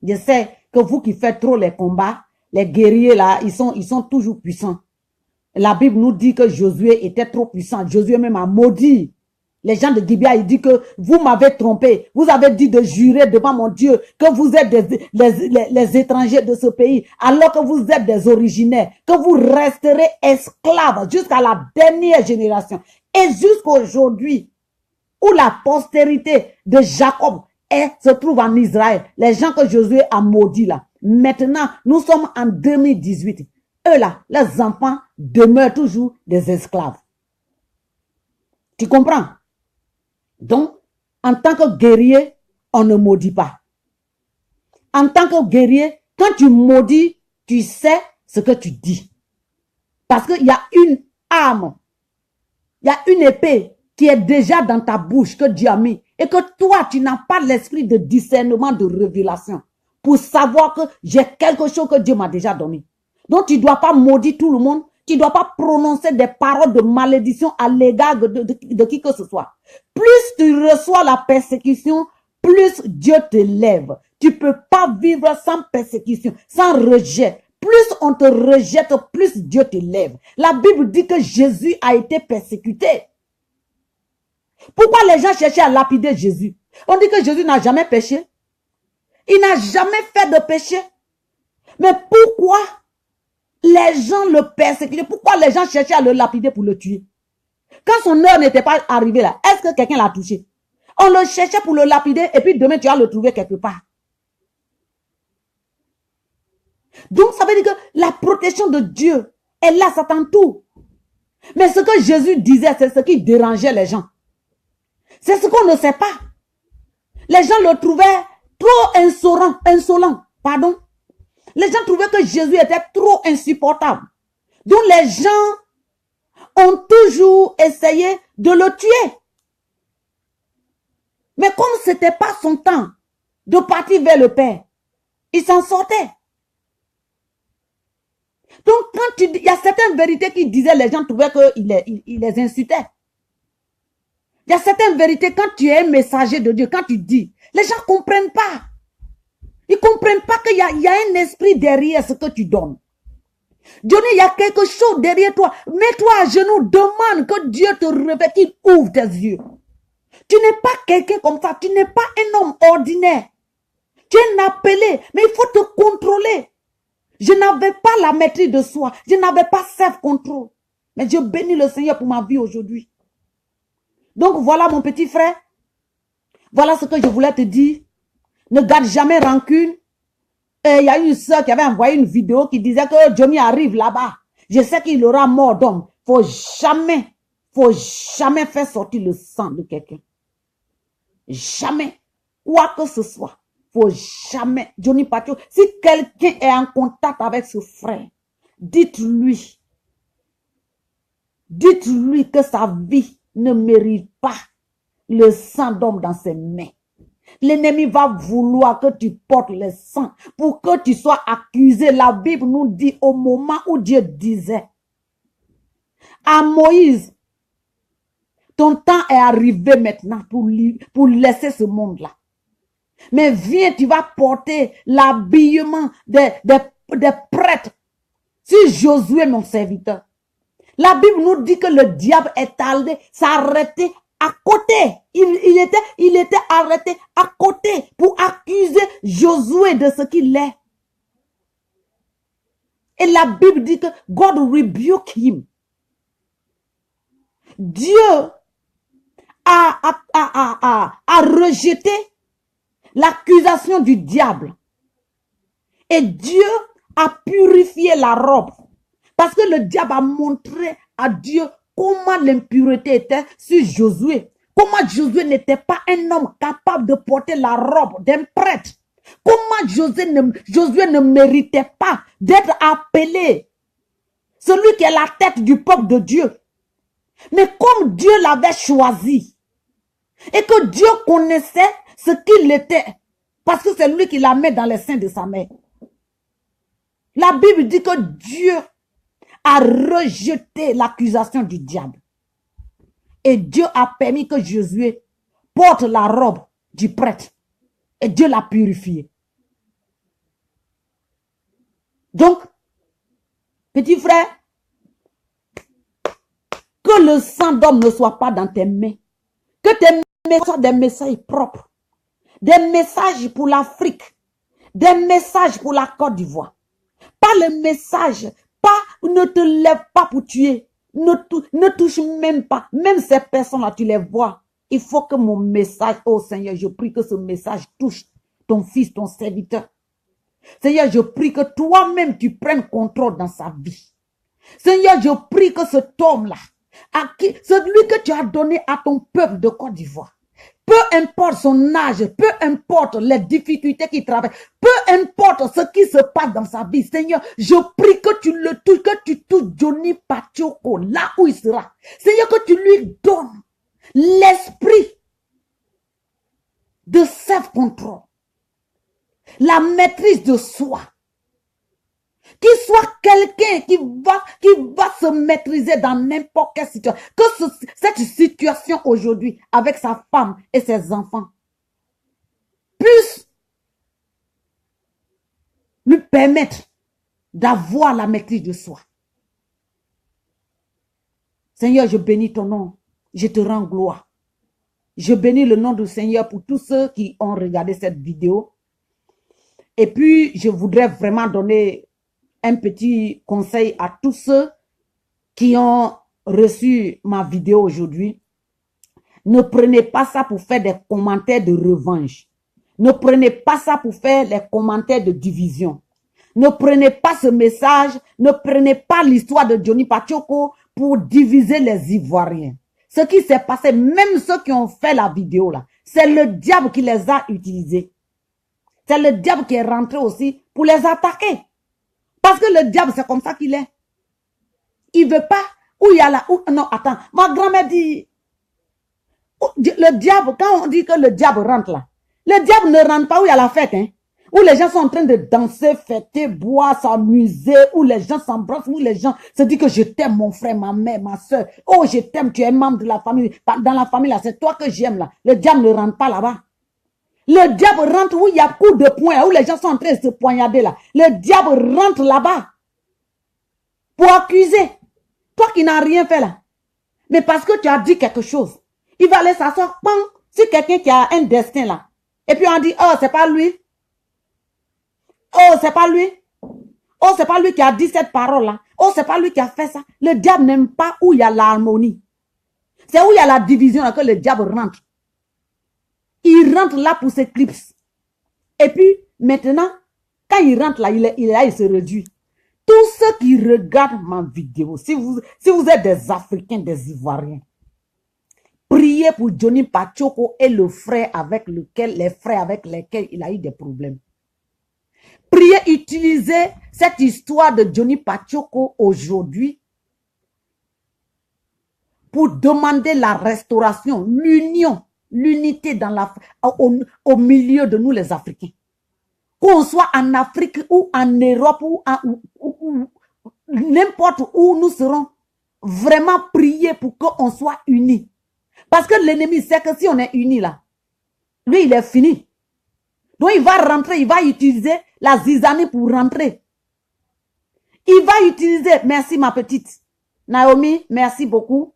Je sais que vous qui faites trop les combats, les guerriers là, ils sont toujours puissants. La Bible nous dit que Josué était trop puissant. Josué même a maudit les gens de Gibea. Il dit que vous m'avez trompé. Vous avez dit de jurer devant mon Dieu que vous êtes les étrangers de ce pays, alors que vous êtes des originaires, que vous resterez esclaves jusqu'à la dernière génération. Et jusqu'aujourd'hui, où la postérité de Jacob se trouve en Israël, les gens que Josué a maudits là. Maintenant, nous sommes en 2018. Eux là, les enfants demeurent toujours des esclaves. Tu comprends? Donc, en tant que guerrier, on ne maudit pas. En tant que guerrier, quand tu maudis, tu sais ce que tu dis. Parce qu'il y a une arme, il y a une épée qui est déjà dans ta bouche que Dieu a mis. Et que toi, tu n'as pas l'esprit de discernement, de révélation. Pour savoir que j'ai quelque chose que Dieu m'a déjà donné. Donc, tu ne dois pas maudire tout le monde. Tu ne dois pas prononcer des paroles de malédiction à l'égard de qui que ce soit. Plus tu reçois la persécution, plus Dieu te lève. Tu ne peux pas vivre sans persécution, sans rejet. Plus on te rejette, plus Dieu te lève. La Bible dit que Jésus a été persécuté. Pourquoi les gens cherchaient à lapider Jésus? On dit que Jésus n'a jamais péché. Il n'a jamais fait de péché. Mais pourquoi les gens le persécutaient? Pourquoi les gens cherchaient à le lapider pour le tuer? Quand son heure n'était pas arrivée là, est-ce que quelqu'un l'a touché? On le cherchait pour le lapider et puis demain tu vas le trouver quelque part. Donc ça veut dire que la protection de Dieu est là, ça t'entoure. Mais ce que Jésus disait, c'est ce qui dérangeait les gens. C'est ce qu'on ne sait pas. Les gens le trouvaient trop insolent, pardon. Les gens trouvaient que Jésus était trop insupportable. Donc les gens ont toujours essayé de le tuer. Mais comme ce n'était pas son temps de partir vers le Père, il s'en sortait. Donc quand il y a certaines vérités qui disaient, les gens trouvaient qu'il les insultait. Il y a certaines vérités, quand tu es un messager de Dieu, quand tu dis, les gens ne comprennent pas. Ils ne comprennent pas qu'il y a un esprit derrière ce que tu donnes. Johnny, il y a quelque chose derrière toi. Mets-toi à genoux, demande que Dieu te révèle, qu'il ouvre tes yeux. Tu n'es pas quelqu'un comme ça. Tu n'es pas un homme ordinaire. Tu es un appelé, mais il faut te contrôler. Je n'avais pas la maîtrise de soi. Je n'avais pas self-control. Mais Dieu bénit le Seigneur pour ma vie aujourd'hui. Donc voilà mon petit frère. Voilà ce que je voulais te dire. Ne garde jamais rancune. Et il y a une soeur qui avait envoyé une vidéo qui disait que Johnny arrive là-bas. Je sais qu'il aura mort d'homme. Faut jamais faire sortir le sang de quelqu'un. Jamais. Quoi que ce soit. Faut jamais. Johnny Patio, si quelqu'un est en contact avec ce frère, dites-lui que sa vie ne mérite pas le sang d'homme dans ses mains. L'ennemi va vouloir que tu portes le sang pour que tu sois accusé. La Bible nous dit au moment où Dieu disait à Moïse, ton temps est arrivé maintenant pour laisser ce monde-là. Mais viens, tu vas porter l'habillement des prêtres sur Josué, mon serviteur. La Bible nous dit que le diable est allé s'arrêter à côté. Il était arrêté à côté pour accuser Josué de ce qu'il est. Et la Bible dit que God rebuke him. Dieu a rejeté l'accusation du diable. Et Dieu a purifié la robe. Parce que le diable a montré à Dieu comment l'impureté était sur Josué. Comment Josué n'était pas un homme capable de porter la robe d'un prêtre. Comment Josué ne méritait pas d'être appelé celui qui est la tête du peuple de Dieu. Mais comme Dieu l'avait choisi et que Dieu connaissait ce qu'il était, parce que c'est lui qui l'a mis dans les seins de sa mère. La Bible dit que Dieu a rejeté l'accusation du diable. Et Dieu a permis que Josué porte la robe du prêtre. Et Dieu l'a purifié. Donc, petit frère, que le sang d'homme ne soit pas dans tes mains. Que tes mains soient des messages propres. Des messages pour l'Afrique. Des messages pour la Côte d'Ivoire. Pas le message, ne te lève pas pour tuer. Ne touche même pas. Même ces personnes-là, tu les vois. Il faut que mon message, oh Seigneur, je prie que ce message touche ton fils, ton serviteur. Seigneur, je prie que toi-même, tu prennes contrôle dans sa vie. Seigneur, je prie que cet homme-là, celui que tu as donné à ton peuple de Côte d'Ivoire, peu importe son âge, peu importe les difficultés qu'il traverse, peu importe ce qui se passe dans sa vie, Seigneur, je prie que tu le touches, que tu touches Johnny Pacheco, là où il sera. Seigneur, que tu lui donnes l'esprit de self-control, la maîtrise de soi. Qu'il soit quelqu'un qui va se maîtriser dans n'importe quelle situation. Que cette situation aujourd'hui, avec sa femme et ses enfants, puisse lui permettre d'avoir la maîtrise de soi. Seigneur, je bénis ton nom. Je te rends gloire. Je bénis le nom du Seigneur pour tous ceux qui ont regardé cette vidéo. Et puis, je voudrais vraiment donner un petit conseil à tous ceux qui ont reçu ma vidéo aujourd'hui. Ne prenez pas ça pour faire des commentaires de revanche. Ne prenez pas ça pour faire les commentaires de division. Ne prenez pas ce message, ne prenez pas l'histoire de Johnny Pacheco pour diviser les Ivoiriens. Ce qui s'est passé, même ceux qui ont fait la vidéo là, c'est le diable qui les a utilisés. C'est le diable qui est rentré aussi pour les attaquer. Parce que le diable, c'est comme ça qu'il est. Il ne veut pas, où il y a là, non, attends, ma grand-mère dit, le diable, quand on dit que le diable rentre là, le diable ne rentre pas où il y a la fête, hein, où les gens sont en train de danser, fêter, boire, s'amuser, où les gens s'embrassent, où les gens se disent que je t'aime mon frère, ma mère, ma soeur, oh je t'aime, tu es membre de la famille, dans la famille là, c'est toi que j'aime là, le diable ne rentre pas là-bas. Le diable rentre où il y a coup de poing, où les gens sont en train de se poignarder là. Le diable rentre là-bas pour accuser. Toi qui n'as rien fait là. Mais parce que tu as dit quelque chose, il va aller s'asseoir, si quelqu'un qui a un destin là. Et puis on dit, oh, c'est pas lui. Oh, c'est pas lui. Oh, c'est pas lui qui a dit cette parole là. Oh, c'est pas lui qui a fait ça. Le diable n'aime pas où il y a l'harmonie. C'est où il y a la division là que le diable rentre. Il rentre là pour s'éclipser. Et puis, maintenant, quand il rentre là, il se réduit. Tous ceux qui regardent ma vidéo, si vous êtes des Africains, des Ivoiriens, priez pour Johnny Pacheco et les frères avec lesquels il a eu des problèmes. Priez, utilisez cette histoire de Johnny Pacheco aujourd'hui pour demander la restauration, l'union, l'unité au milieu de nous les Africains. Qu'on soit en Afrique ou en Europe ou n'importe où nous serons, vraiment prier pour qu'on soit unis. Parce que l'ennemi sait que si on est unis là, lui il est fini. Donc il va rentrer, il va utiliser la zizanie pour rentrer. Il va utiliser, merci ma petite Naomi, merci beaucoup.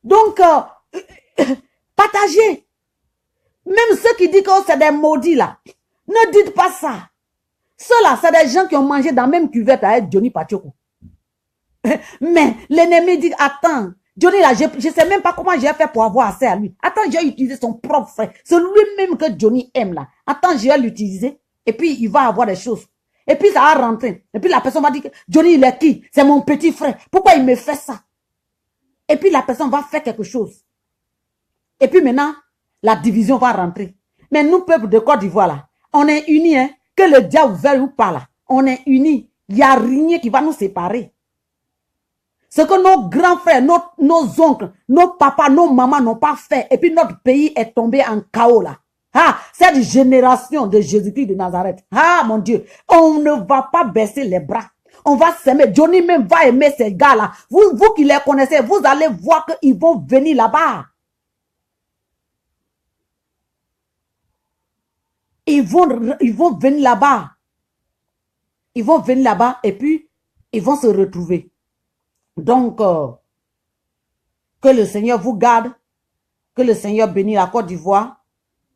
Donc, partagez. Même ceux qui disent que c'est des maudits là, ne dites pas ça. Ceux-là, c'est des gens qui ont mangé dans la même cuvette avec Johnny Pacheco. Mais l'ennemi dit, attends, Johnny là, je ne sais même pas comment j'ai fait pour avoir accès à lui. Attends, j'ai utilisé son propre frère. C'est lui-même que Johnny aime là. Attends, je vais l'utiliser. Et puis, il va avoir des choses. Et puis, ça va rentrer. Et puis, la personne va dire que Johnny, il est qui? C'est mon petit frère. Pourquoi il me fait ça? Et puis, la personne va faire quelque chose. Et puis, maintenant, la division va rentrer. Mais nous, peuple de Côte d'Ivoire, là, on est unis, hein. Que le diable veuille ou pas, là. On est unis. Il n'y a rien qui va nous séparer. Ce que nos grands frères, nos oncles, nos papas, nos mamans n'ont pas fait. Et puis notre pays est tombé en chaos là. Ah, cette génération de Jésus-Christ de Nazareth. Ah, mon Dieu. On ne va pas baisser les bras. On va s'aimer. Johnny même va aimer ces gars-là. Vous qui les connaissez, vous allez voir qu'ils vont venir là-bas. Ils vont venir là-bas. Ils vont venir là-bas et puis ils vont se retrouver. Donc, que le Seigneur vous garde, que le Seigneur bénisse la Côte d'Ivoire,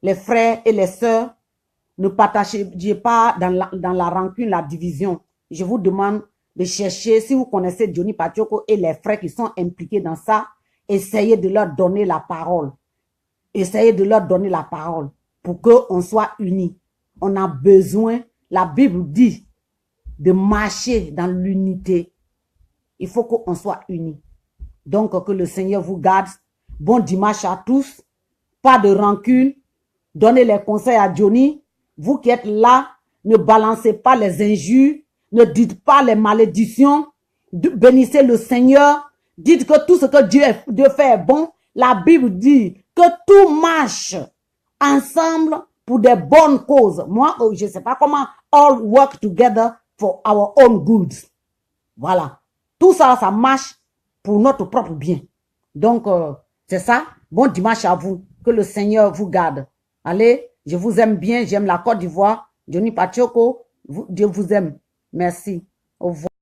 les frères et les sœurs, ne partagez pas dans la rancune, la division. Je vous demande de chercher, si vous connaissez Johnny Patioko et les frères qui sont impliqués dans ça, essayez de leur donner la parole. Essayez de leur donner la parole pour qu'on soit unis. On a besoin, la Bible dit, de marcher dans l'unité. Il faut qu'on soit unis. Donc, que le Seigneur vous garde. Bon dimanche à tous. Pas de rancune. Donnez les conseils à Johnny. Vous qui êtes là, ne balancez pas les injures. Ne dites pas les malédictions. Bénissez le Seigneur. Dites que tout ce que Dieu fait est bon. La Bible dit que tout marche ensemble pour des bonnes causes. Moi, je ne sais pas comment all work together for our own goods. Voilà. Tout ça, ça marche pour notre propre bien. Donc, c'est ça. Bon dimanche à vous. Que le Seigneur vous garde. Allez, je vous aime bien. J'aime la Côte d'Ivoire. Johnny Patioko, Dieu vous aime. Merci. Au revoir.